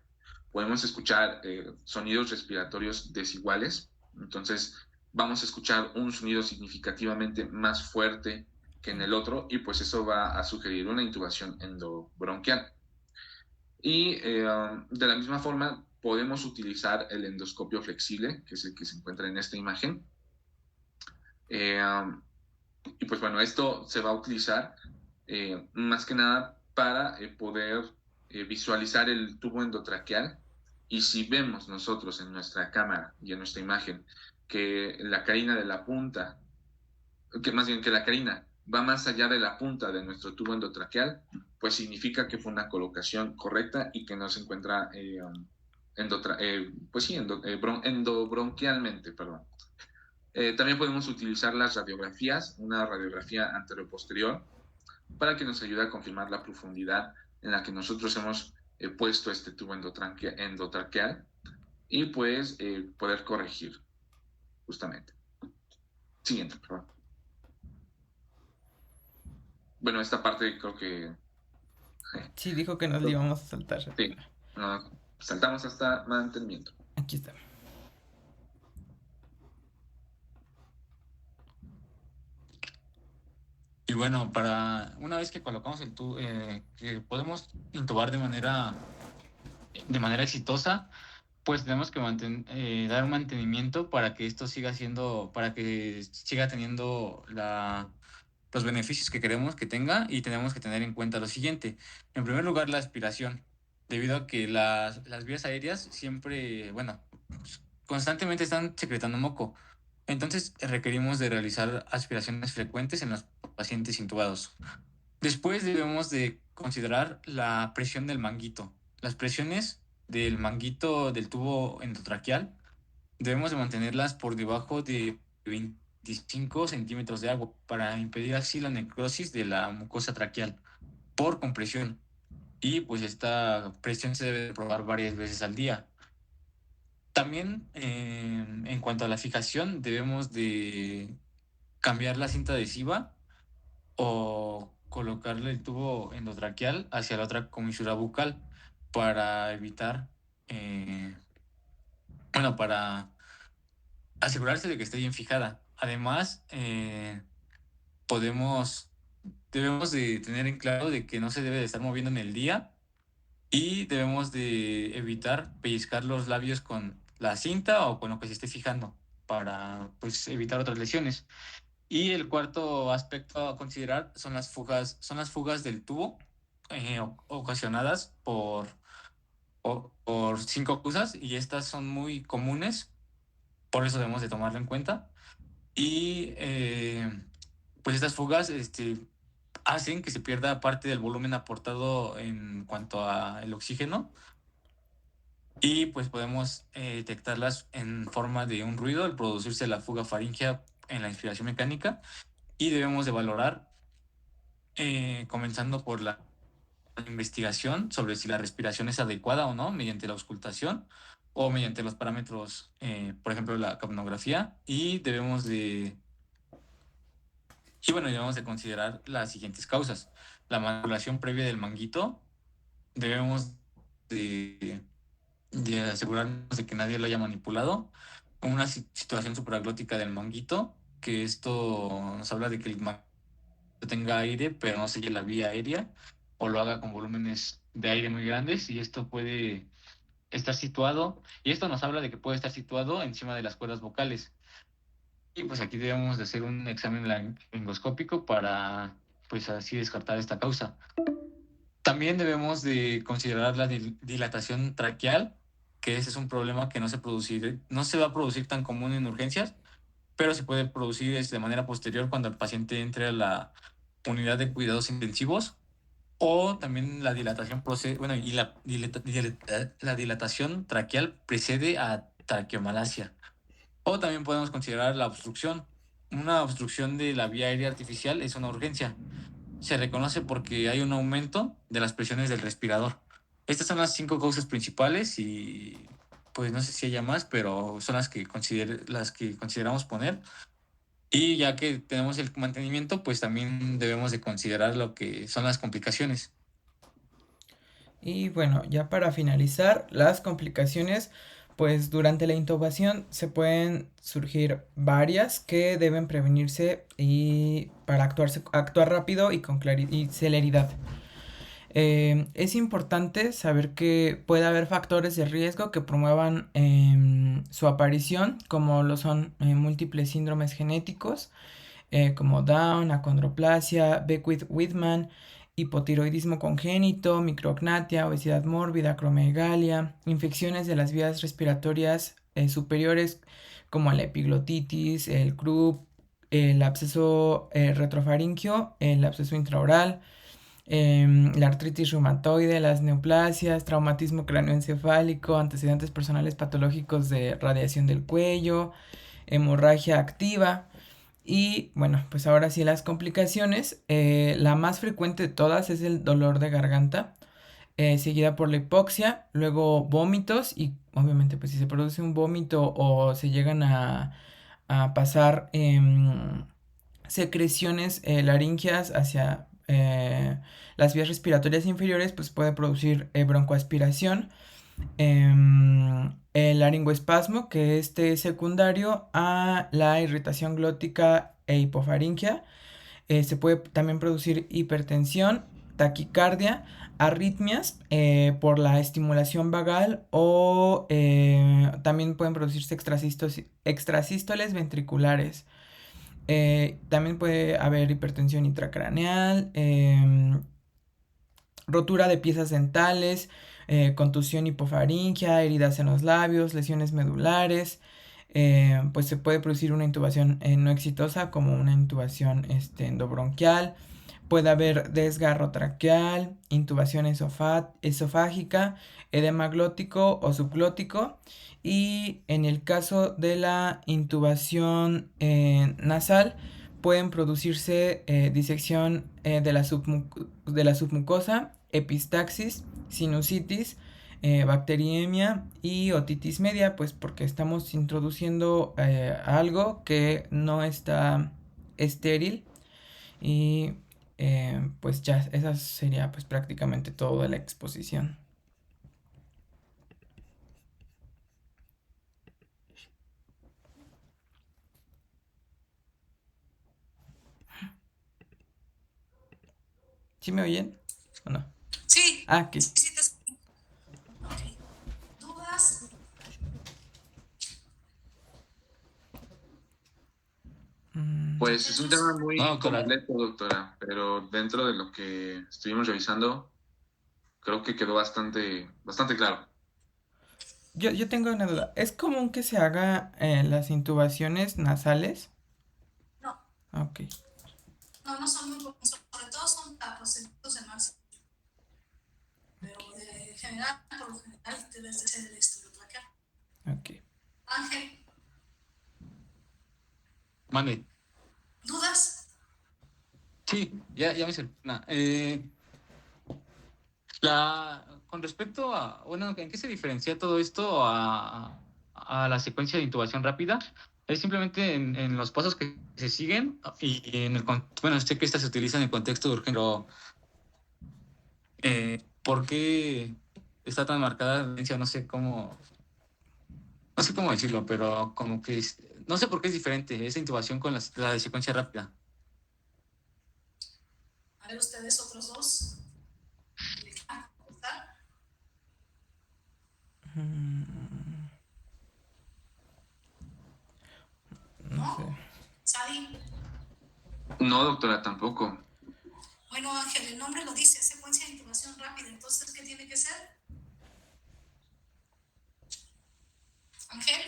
Podemos escuchar sonidos respiratorios desiguales, entonces vamos a escuchar un sonido significativamente más fuerte que en el otro, y pues eso va a sugerir una intubación endobronquial. Y de la misma forma podemos utilizar el endoscopio flexible, que es el que se encuentra en esta imagen. Y pues bueno, esto se va a utilizar más que nada para poder visualizar el tubo endotraqueal. Y si vemos nosotros en nuestra cámara y en nuestra imagen que la carina de la punta, que más bien que la carina va más allá de la punta de nuestro tubo endotraqueal, pues significa que fue una colocación correcta y que no se encuentra endobronquialmente, perdón. También podemos utilizar las radiografías, una radiografía anteroposterior, para que nos ayude a confirmar la profundidad en la que nosotros hemos puesto este tubo endotraqueal y pues poder corregir justamente. Siguiente, por favor. Bueno, esta parte creo que... Sí, dijo que nos íbamos a saltar. Sí, saltamos hasta mantenimiento. Aquí está. Y bueno, una vez que colocamos el tubo, que podemos intubar de manera exitosa, pues tenemos que dar un mantenimiento para que esto para que siga teniendo los beneficios que queremos que tenga, y tenemos que tener en cuenta lo siguiente. En primer lugar, la aspiración, debido a que las vías aéreas siempre, constantemente están secretando moco. Entonces requerimos de realizar aspiraciones frecuentes en los pacientes intubados. Después debemos de considerar la presión del manguito. Las presiones del manguito del tubo endotraqueal debemos de mantenerlas por debajo de 25 centímetros de agua para impedir así la necrosis de la mucosa traqueal por compresión. Y pues esta presión se debe de probar varias veces al día. También en cuanto a la fijación, debemos de cambiar la cinta adhesiva o colocarle el tubo endotraqueal hacia la otra comisura bucal para evitar, eh, bueno, para asegurarse de que esté bien fijada. Además, podemos, debemos de tener en claro de que no se debe de estar moviendo en el día y debemos de evitar pellizcar los labios con la cinta o con lo que se esté fijando para pues evitar otras lesiones. Y el cuarto aspecto a considerar son las fugas del tubo ocasionadas por cinco causas y estas son muy comunes, por eso debemos de tomarlo en cuenta. Y pues estas fugas hacen que se pierda parte del volumen aportado en cuanto a el oxígeno y pues podemos detectarlas en forma de un ruido al producirse la fuga faríngea en la inspiración mecánica y debemos de valorar comenzando por la investigación sobre si la respiración es adecuada o no mediante la auscultación o mediante los parámetros, por ejemplo, la capnografía debemos de considerar las siguientes causas. La manipulación previa del manguito, debemos de asegurarnos de que nadie lo haya manipulado. Una situación supraglótica del manguito, que esto nos habla de que el manguito tenga aire, pero no selle la vía aérea, o lo haga con volúmenes de aire muy grandes, y esto puede estar situado, y esto nos habla de que puede estar situado encima de las cuerdas vocales. Y pues aquí debemos de hacer un examen laringoscópico para pues así descartar esta causa. También debemos de considerar la dilatación traqueal, que ese es un problema que no se va a producir tan común en urgencias, pero se puede producir de manera posterior cuando el paciente entre a la unidad de cuidados intensivos, o también la dilatación la dilatación traqueal precede a traqueomalacia. O también podemos considerar la obstrucción. Una obstrucción de la vía aérea artificial es una urgencia. Se reconoce porque hay un aumento de las presiones del respirador. Estas son las 5 causas principales y pues no sé si haya más, pero son las que consideramos poner. Y ya que tenemos el mantenimiento, pues también debemos de considerar lo que son las complicaciones. Y bueno, ya para finalizar, las complicaciones, pues durante la intubación se pueden surgir varias que deben prevenirse y para actuar rápido y con y celeridad. Es importante saber que puede haber factores de riesgo que promuevan su aparición, como lo son múltiples síndromes genéticos, como Down, acondroplasia, Beckwith-Whitman, hipotiroidismo congénito, micrognatia, obesidad mórbida, acromegalia, infecciones de las vías respiratorias superiores como la epiglotitis, el croup, el absceso retrofaríngeo, el absceso intraoral, la artritis reumatoide, las neoplasias, traumatismo cráneoencefálico, antecedentes personales patológicos de radiación del cuello, hemorragia activa. Y bueno, pues ahora sí las complicaciones. La más frecuente de todas es el dolor de garganta, seguida por la hipoxia, luego vómitos y obviamente pues si se produce un vómito o se llegan a pasar secreciones laringeas hacia las vías respiratorias inferiores, pues puede producir broncoaspiración. El laringoespasmo, que este es secundario a la irritación glótica e hipofaringia. Se puede también producir hipertensión, taquicardia, arritmias por la estimulación vagal o también pueden producirse extrasístoles ventriculares. También puede haber hipertensión intracraneal, rotura de piezas dentales, contusión hipofaringia, heridas en los labios, lesiones medulares. Pues se puede producir una intubación no exitosa como una intubación endobronquial. puede haber desgarro traqueal, intubación esofágica, edema glótico o subglótico. Y en el caso de la intubación nasal, pueden producirse disección de la submucosa, epistaxis, sinusitis, bacteriemia y otitis media, pues porque estamos introduciendo algo que no está estéril. Y pues ya, esa sería pues prácticamente todo de la exposición. ¿Sí me oyen o no? Sí, Ah, aquí. sí, sí, ok. ¿Dudas? Pues es un Jesús. tema No, muy doctora. completo, doctora, pero dentro de lo que estuvimos revisando, creo que quedó bastante claro. Yo tengo una duda. ¿Es común que se haga las intubaciones nasales? No, Ok. no, no son muy buenos, sobre todo son para procedimientos de máximo, pero de general, por lo general, debes de ser el estudio traqueal. Ok. Ángel, Mande. ¿dudas? Sí, ya me hice. Con respecto a, bueno, ¿en qué se diferencia todo esto a la secuencia de intubación rápida? Es simplemente en los pasos que se siguen y bueno, sé que esta se utiliza en el contexto de urgencia, pero ¿por qué está tan marcada la diferencia? No sé cómo decirlo, pero como que no sé por qué es diferente esa intubación con la de secuencia rápida. A ver, ustedes otros dos. ¿Está? Mm, no sé. ¿No? ¿Sadi? No, doctora, tampoco. Bueno, Ángel, el nombre lo dice, secuencia de intubación rápida. Entonces, ¿qué tiene que ser? Ángel,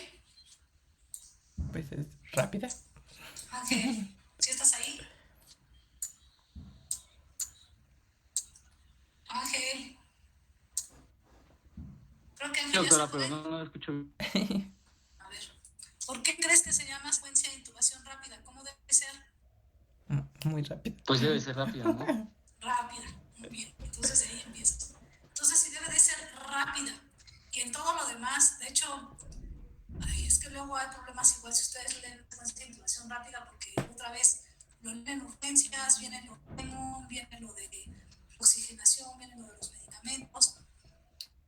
Pues es rápida. Ángel, ¿sí estás ahí? Ángel, creo que Sí, Ángel ya se doctora, pero fue. no lo escucho. A ver, ¿por qué crees que se llama secuencia de intubación rápida? ¿Cómo debe ser? Muy rápido. Pues debe ser rápida, ¿no? Rápida. Muy bien. Entonces ahí empiezas. Entonces sí debe de ser rápida. Y en todo lo demás, de hecho, ay, es que luego hay problemas igual si ustedes leen secuencia de intubación rápida, porque otra vez lo leen en urgencias, viene lo de viene lo de oxigenación, viene lo de los medicamentos.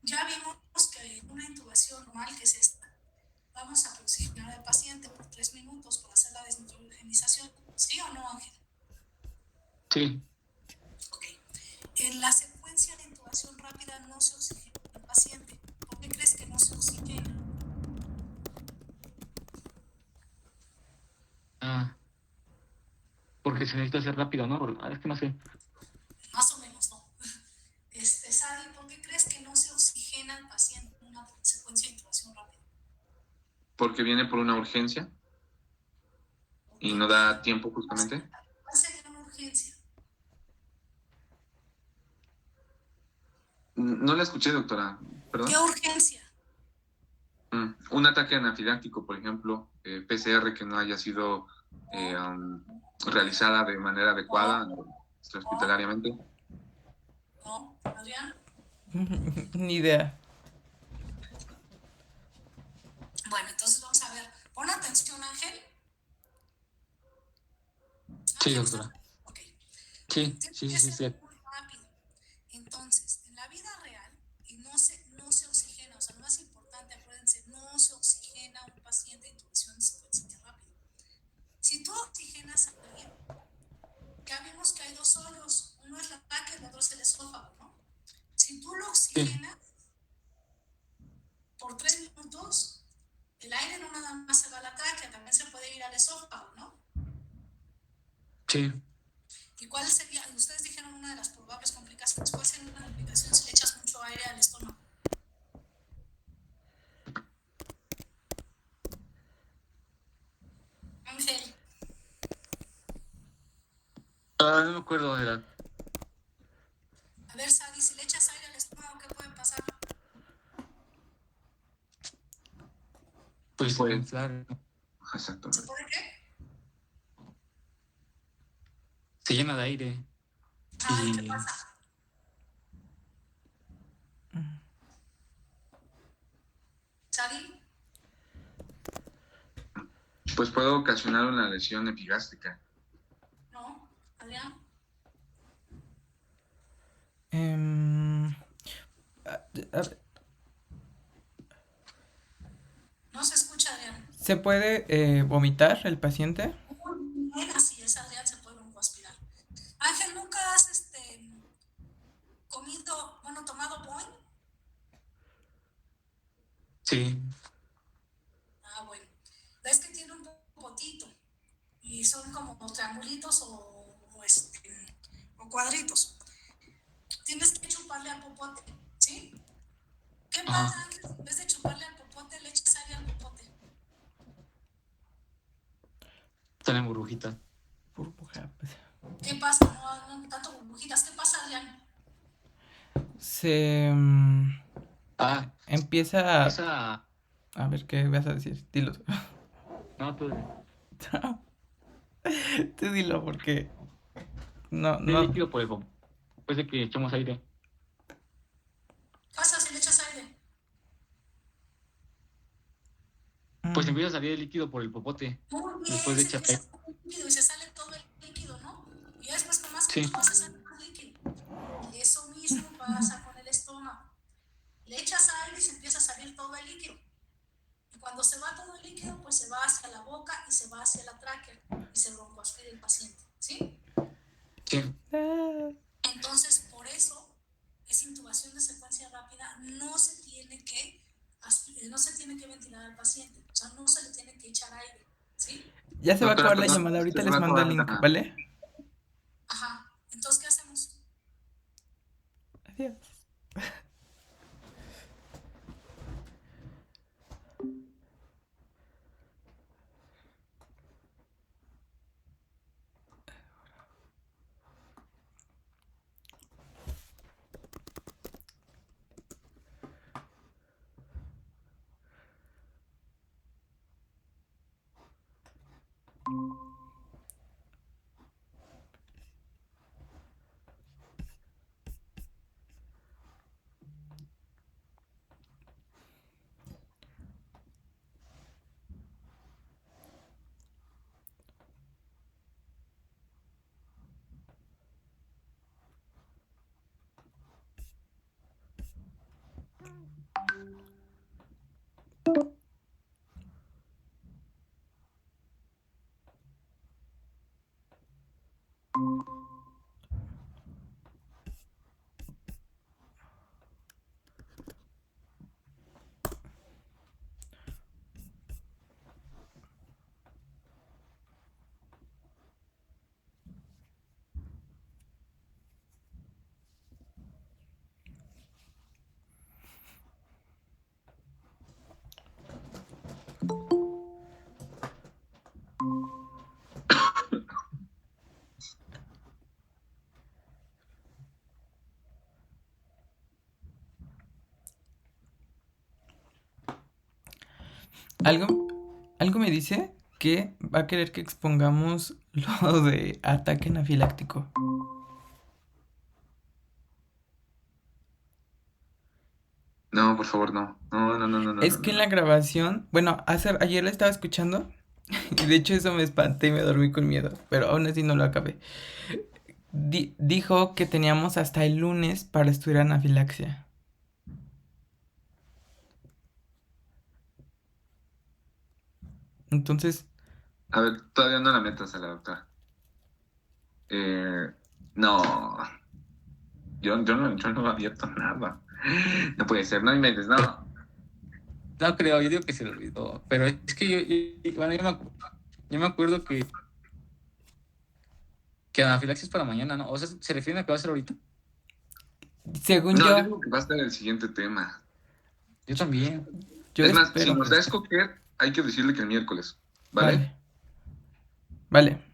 Ya vimos que una intubación normal, que es esta, vamos a oxigenar al paciente por 3 minutos para hacer la desnitrogenización. ¿Sí o no, Ángel? Sí. Ok. En la secuencia de intubación rápida no se oxigena al paciente. ¿Por qué crees que no se oxigena? Ah, porque se necesita ser rápido, ¿no? Es que no sé. Más o menos, no. Sadi, ¿por qué crees que no se oxigena al paciente en una secuencia de intubación rápida? Porque viene por una urgencia y no da tiempo justamente. ¿Cuál sería una urgencia? No la escuché, doctora. ¿Qué ¿Perdón? urgencia? Un ataque anafiláctico, por ejemplo, PCR que no haya sido realizada de manera adecuada hospitalariamente. ¿No? ¿Adrián? Ni idea. Bueno, entonces vamos a ver. Pon atención, Ángel. Sí, Ángel, ¿estás? doctora. Ok. Sí, Tiene sí, que sí, sí, ser sí. muy rápido. Entonces, en la vida real, y no se oxigena, o sea, lo más importante, acuérdense, no se oxigena a un paciente de intubación en secuencia rápida. Si tú oxigenas a alguien, ya vimos que hay dos hoyos, uno es la tráquea y el otro es el esófago, ¿no? Si tú lo Sí, oxigenas por 3 minutos, el aire no nada más se va a la tráquea, también se puede ir al esófago, ¿no? sí. ¿Y cuál sería? Ustedes dijeron una de las probables complicaciones. ¿Cuál sería una complicación si le echas mucho aire al estómago? Ángel, No me acuerdo de la... A ver, Sadi, si le echas aire al estómago, ¿qué puede pasar? Pues se va a inflar. ¿Se Exactamente. puede qué? Se llena de aire. Ay, ¿qué Y pasa? Sadi, Pues puede ocasionar una lesión epigástrica. ¿no? Adrián, Em, a ver, no se escucha, Adrián. ¿se puede vomitar el paciente? Muy bien, así es, Adrián, se puede broncoaspirar. Ángel, ¿nunca has comido, bueno, tomado Boeing? sí. Ah, bueno. Es que tiene un potito y son como triangulitos o cuadritos. Tienes que chuparle al popote, ¿sí? ¿Qué pasa, Ajá. Ángel? En vez de chuparle al popote, le echas aire al popote. Salen burbujitas. Burbuja, pues. ¿Qué pasa? No tanto burbujitas. ¿Qué pasa, Adrián? Se Ah, empieza esa... a ver qué vas a decir. Dilo. No, pues... Tú dilo porque no, Es no. líquido por el popote. Después de que echamos aire. ¿Qué pasa si le echas aire? Pues empieza a salir el líquido por el popote. Muy Después bien, de se echar empieza a aire. salir el líquido y se sale todo el líquido, ¿no? Y después con más que Sí. tú vas a salir más líquido. Eso mismo pasa con el estómago. Le echas aire y se empieza a salir todo el líquido. Y cuando se va todo el líquido, pues se va hacia la boca y se va hacia la tráquea y se broncoaspira el paciente, ¿sí? Sí. Entonces, por eso, esa intubación de secuencia rápida no se tiene que ventilar al paciente, o sea, no se le tiene que echar aire, ¿sí? Ya se va a Doctora, acabar la perdón, llamada. Ahorita se les va a mando el acabar link, la... ¿vale? Ajá, entonces, ¿qué hacemos? Adiós. Algo me dice que va a querer que expongamos lo de ataque anafiláctico. No, por favor, no. No. Es que en la grabación, bueno, ayer la estaba escuchando y de hecho eso me espanté y me dormí con miedo, pero aún así no lo acabé. Dijo que teníamos hasta el lunes para estudiar anafilaxia. Entonces, A ver, todavía no la metas a la doctora. No, yo no he abierto nada. No puede ser, no inventes, no. No creo, yo digo que se le olvidó. Pero es que bueno, yo me acuerdo que anafilaxia es para mañana, ¿no? O sea, ¿se refieren a que va a ser ahorita? según No, yo yo, digo que va a estar el siguiente tema. Yo también. yo Es más, si espero. nos da a escoger, hay que decirle que el miércoles, ¿vale? Vale. Vale.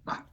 Va.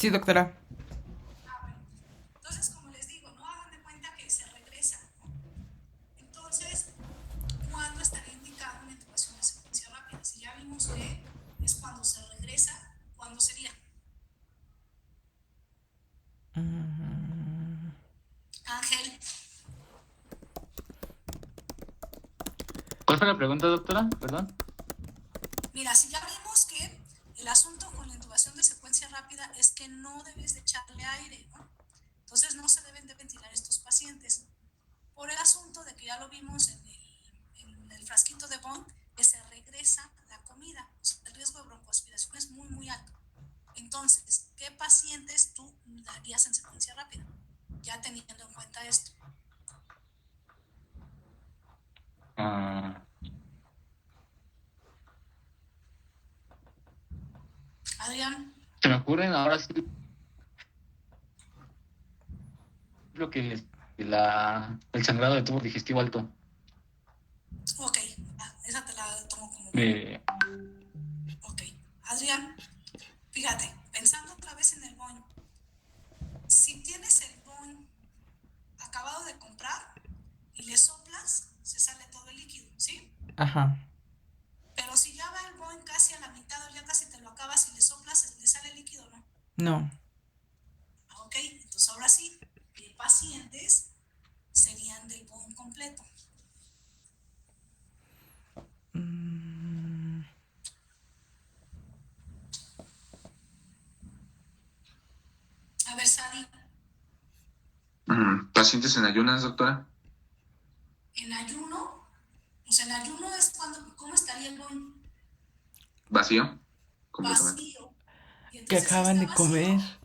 Sí, doctora. Ah, bueno. Entonces, como les digo, no hagan de cuenta que se regresa, ¿no? Entonces, ¿cuándo estaría indicado una intubación de secuencia rápida? Si ya vimos que es cuando se regresa, ¿cuándo sería? Ángel, ¿Cuál fue la pregunta, doctora? Perdón. mira, si ya vimos que el asunto con la intubación de secuencia rápida es que no debes de echarle aire, ¿no? Entonces no se deben de ventilar estos pacientes. Por el asunto de que ya lo vimos en el frasquito de Bond, que se regresa la comida. O sea, el riesgo de broncoaspiración es muy, muy alto. Entonces, ¿qué pacientes tú darías en secuencia rápida? Ya teniendo en cuenta esto. Ah, Adrián, se me ocurren ahora sí lo que es el sangrado de tubo digestivo alto. ok, esa te la tomo como buena. De, Ok, Adrián, fíjate, pensando otra vez en el boing, si tienes el boing acabado de comprar y le soplas, se sale todo el líquido, ¿sí? Ajá. Pero si ya va el boing casi a la mitad o ya casi te lo acabas y le soplas, ¿le sale líquido o no? No. Ok, entonces ahora sí, ¿qué pacientes serían del boing completo? Mm, A ver, Sadi, ¿Pacientes en ayunas, doctora? en ayuno, o sea, en ayuno es cuando, ¿cómo estaría el boing? ¿Vacío? Completamente. Vacío. Y que entonces si acaban está de comer. vacío,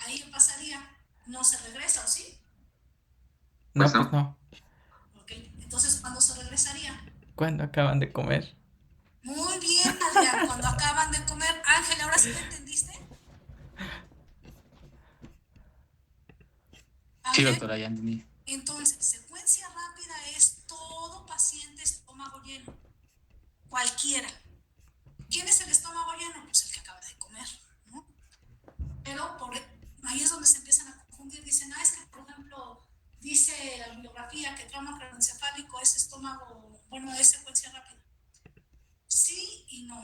ahí qué pasaría, no se regresa, ¿o sí? Pues No, pues no. no. Ok, entonces ¿cuándo se regresaría? Cuando acaban de comer. Muy bien, Adrián, cuando acaban de comer. Ángel, ¿ahora sí me entendiste? sí, Ángel, doctora, ya entendí. entonces, secuencia rápida es todo paciente estómago lleno, cualquiera. ¿Quién es el estómago lleno? Pues el que acaba de comer, ¿no? Pero ahí es donde se empiezan a confundir. Dicen, es que, por ejemplo, dice la bibliografía que trauma craneoencefálico es estómago, bueno, es secuencia rápida. Sí y no.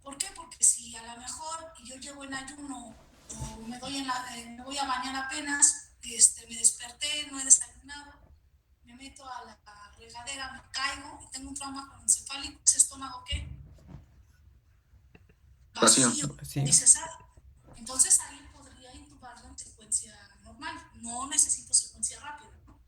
¿Por qué? Porque si a lo mejor yo llevo en ayuno o me voy a bañar apenas, me desperté, no he desayunado, me meto a la regadera, me caigo y tengo un trauma craneoencefálico, ¿ese estómago qué? Vacío. Vacío, Vacío. dice Sara. Entonces ahí podría intubarlo en secuencia normal, no necesito secuencia rápida, ¿no?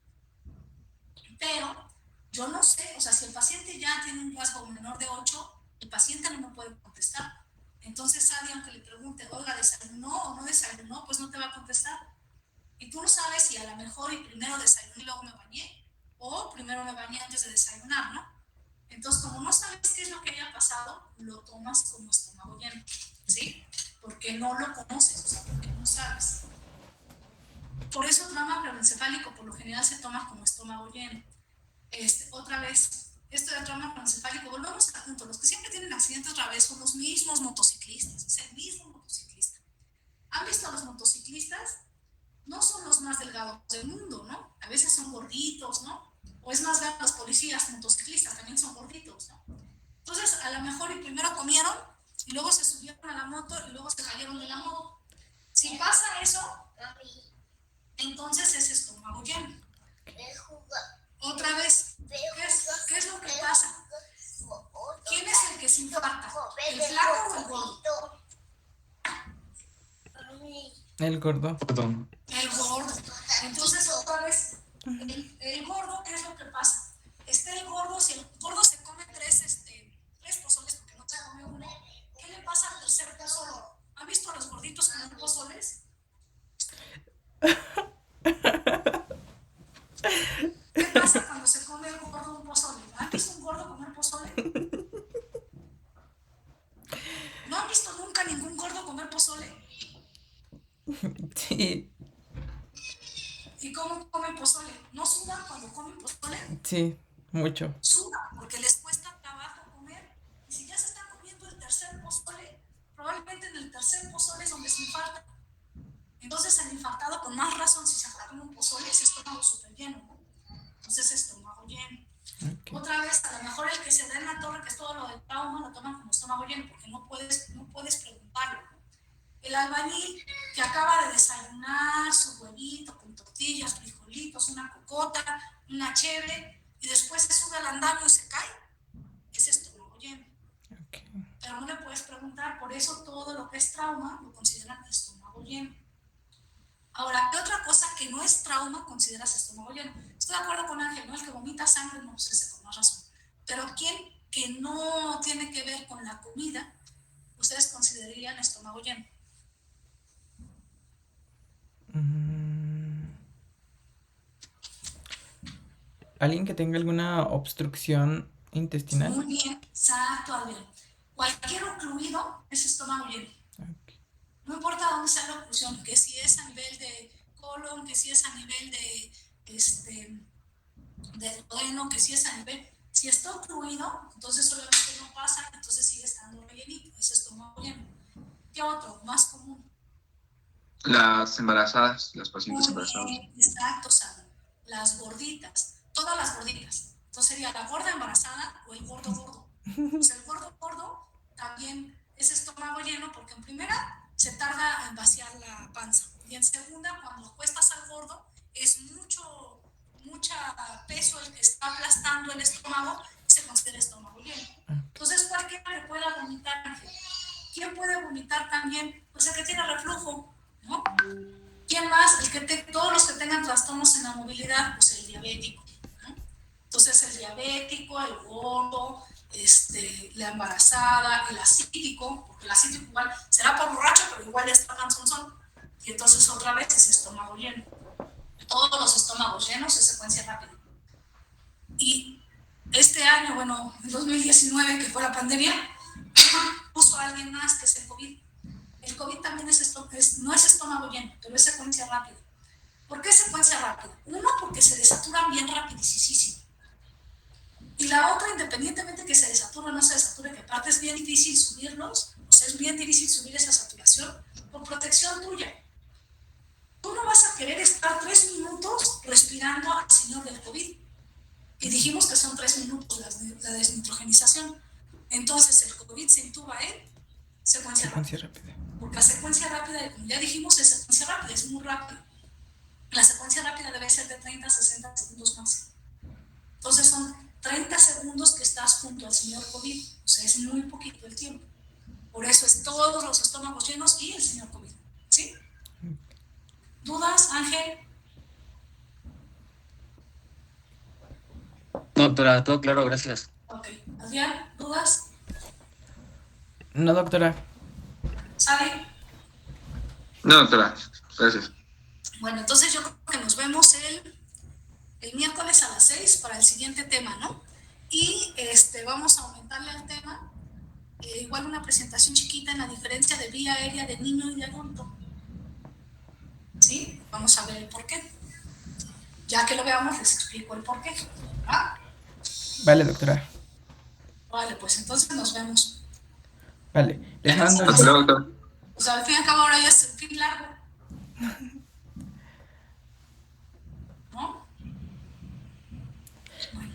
Pero yo no sé, o sea, si el paciente ya tiene un rasgo menor de 8, el paciente no me puede contestar. Entonces, Adi, aunque le pregunte, oiga, ¿desayunó o no desayunó? Pues no te va a contestar. Y tú no sabes si a lo mejor y primero desayuné y luego me bañé, o primero me bañé antes de desayunar, ¿no? Entonces, como no sabes qué es lo que haya pasado, lo tomas como estómago lleno, ¿sí? Porque no lo conoces, o sea, porque no sabes. Por eso el trauma craneoencefálico por lo general se toma como estómago lleno. Otra vez, esto del trauma craneoencefálico, volvemos al punto. Los que siempre tienen accidentes otra vez son los mismos motociclistas, es el mismo motociclista. ¿Han visto a los motociclistas? No son los más delgados del mundo, ¿no? A veces son gorditos, ¿no? O es más grande los policías motociclistas, también son gorditos, ¿no? Entonces, a lo mejor y primero comieron y luego se subieron a la moto y luego se cayeron de la moto. Si pasa eso, entonces es estómago lleno. Otra vez, ¿qué es lo que pasa? ¿Quién es el que se infarta? ¿El flaco o el gordo? El gordo. Perdón. El gordo. Entonces, otra vez, el gordo, ¿qué es lo que pasa? El gordo, si el gordo se come tres pozoles porque no se come uno, ¿qué le pasa al tercer pozole? ¿Han visto a los gorditos comer pozoles? ¿Qué pasa cuando se come el gordo un pozole? ¿Han visto un gordo comer pozole? ¿No han visto nunca ningún gordo comer pozole? Sí, ¿Y cómo comen pozole? ¿No sudan cuando comen pozole? sí, mucho. Sudan porque les cuesta trabajo comer. Y si ya se están comiendo el tercer pozole, probablemente en el tercer pozole es donde se infarta. Entonces el infartado, con más razón, si se come un pozole, es estómago súper lleno, ¿no? Entonces estómago lleno. Ok. Otra vez, a lo mejor el que se da en la torre, que es todo lo del trauma, lo toman como estómago lleno, porque no puedes preguntarlo, ¿no? El albañil que acaba de desayunar su huevito con tortillas, frijolitos, una cocota, una cheve, y después se sube al andamio y se cae, es estómago lleno. Ok. Pero no le puedes preguntar, por eso todo lo que es trauma lo consideran estómago lleno. Ahora, ¿qué otra cosa que no es trauma consideras estómago lleno? Estoy de acuerdo con Ángel, ¿no? El que vomita sangre, no, pues ese con más razón. Pero ¿quién que no tiene que ver con la comida, ustedes considerarían estómago lleno? Mm, ¿Alguien que tenga alguna obstrucción intestinal? Muy bien, exacto, Adrián. Cualquier ocluido es estómago lleno. Ok. No importa dónde sea la oclusión, que si es a nivel de colon, que si es a nivel del duodeno, que si es a nivel. Si está ocluido, entonces obviamente no pasa, entonces sigue estando rellenito, es estómago lleno. ¿Qué otro? Más común. Las embarazadas, las pacientes Muy embarazadas. bien, exacto, Sandra. Las gorditas, todas las gorditas. Entonces sería la gorda embarazada o el gordo gordo. Pues el gordo gordo también es estómago lleno porque en primera se tarda en vaciar la panza y en segunda cuando acuestas al gordo es mucha peso el que está aplastando el estómago, se considera estómago lleno. Entonces cualquiera que pueda vomitar, Ángel. ¿Quién puede vomitar también? Pues el que tiene reflujo, ¿no? ¿Quién más? Todos los que tengan trastornos en la movilidad, pues el diabético, ¿no? Entonces el diabético, el gordo, la embarazada, el acítico, porque el acítico igual será por borracho, pero igual está panzonzón. Y entonces otra vez es estómago lleno. Todos los estómagos llenos es secuencia rápida. Y este año, bueno, en 2019, que fue la pandemia, puso a alguien más que es el COVID. El COVID también no es estómago lleno, pero es secuencia rápida. ¿Por qué secuencia rápida? Uno, porque se desaturan bien rapidísimo. Y la otra, independientemente que se desature o no se desature, que aparte es bien difícil subirlos, o sea, es bien difícil subir esa saturación, por protección tuya. Tú no vas a querer estar 3 minutos respirando al señor del COVID. Y dijimos que son 3 minutos la desnitrogenización. Entonces el COVID se intuba en secuencia rápida. Porque la secuencia rápida, como ya dijimos, es secuencia rápida, es muy rápida. La secuencia rápida debe ser de 30 a 60 segundos máximo. Entonces son 30 segundos que estás junto al señor COVID. O sea, es muy poquito el tiempo. Por eso es todos los estómagos llenos y el señor COVID. ¿Sí? ¿Dudas, Ángel? No, doctora, todo claro, gracias. Ok. Adrián, ¿dudas? No, doctora. ¿Sabe? No, doctora, gracias. Bueno, entonces yo creo que nos vemos el miércoles a las 6 para el siguiente tema, ¿no? Y vamos a aumentarle al tema igual una presentación chiquita en la diferencia de vía aérea de niño y de adulto. ¿Sí? Vamos a ver el por qué. Ya que lo veamos, les explico el por qué. ¿Ah? Vale, doctora. Vale, pues entonces nos vemos. Vale. Les mando. Hasta luego, doctor. O sea, al fin y al cabo ahora ya es un fin largo. ¿No? Bueno.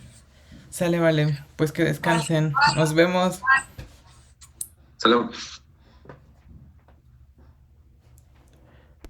Sale, vale. Pues que descansen. Nos vemos. Hasta luego.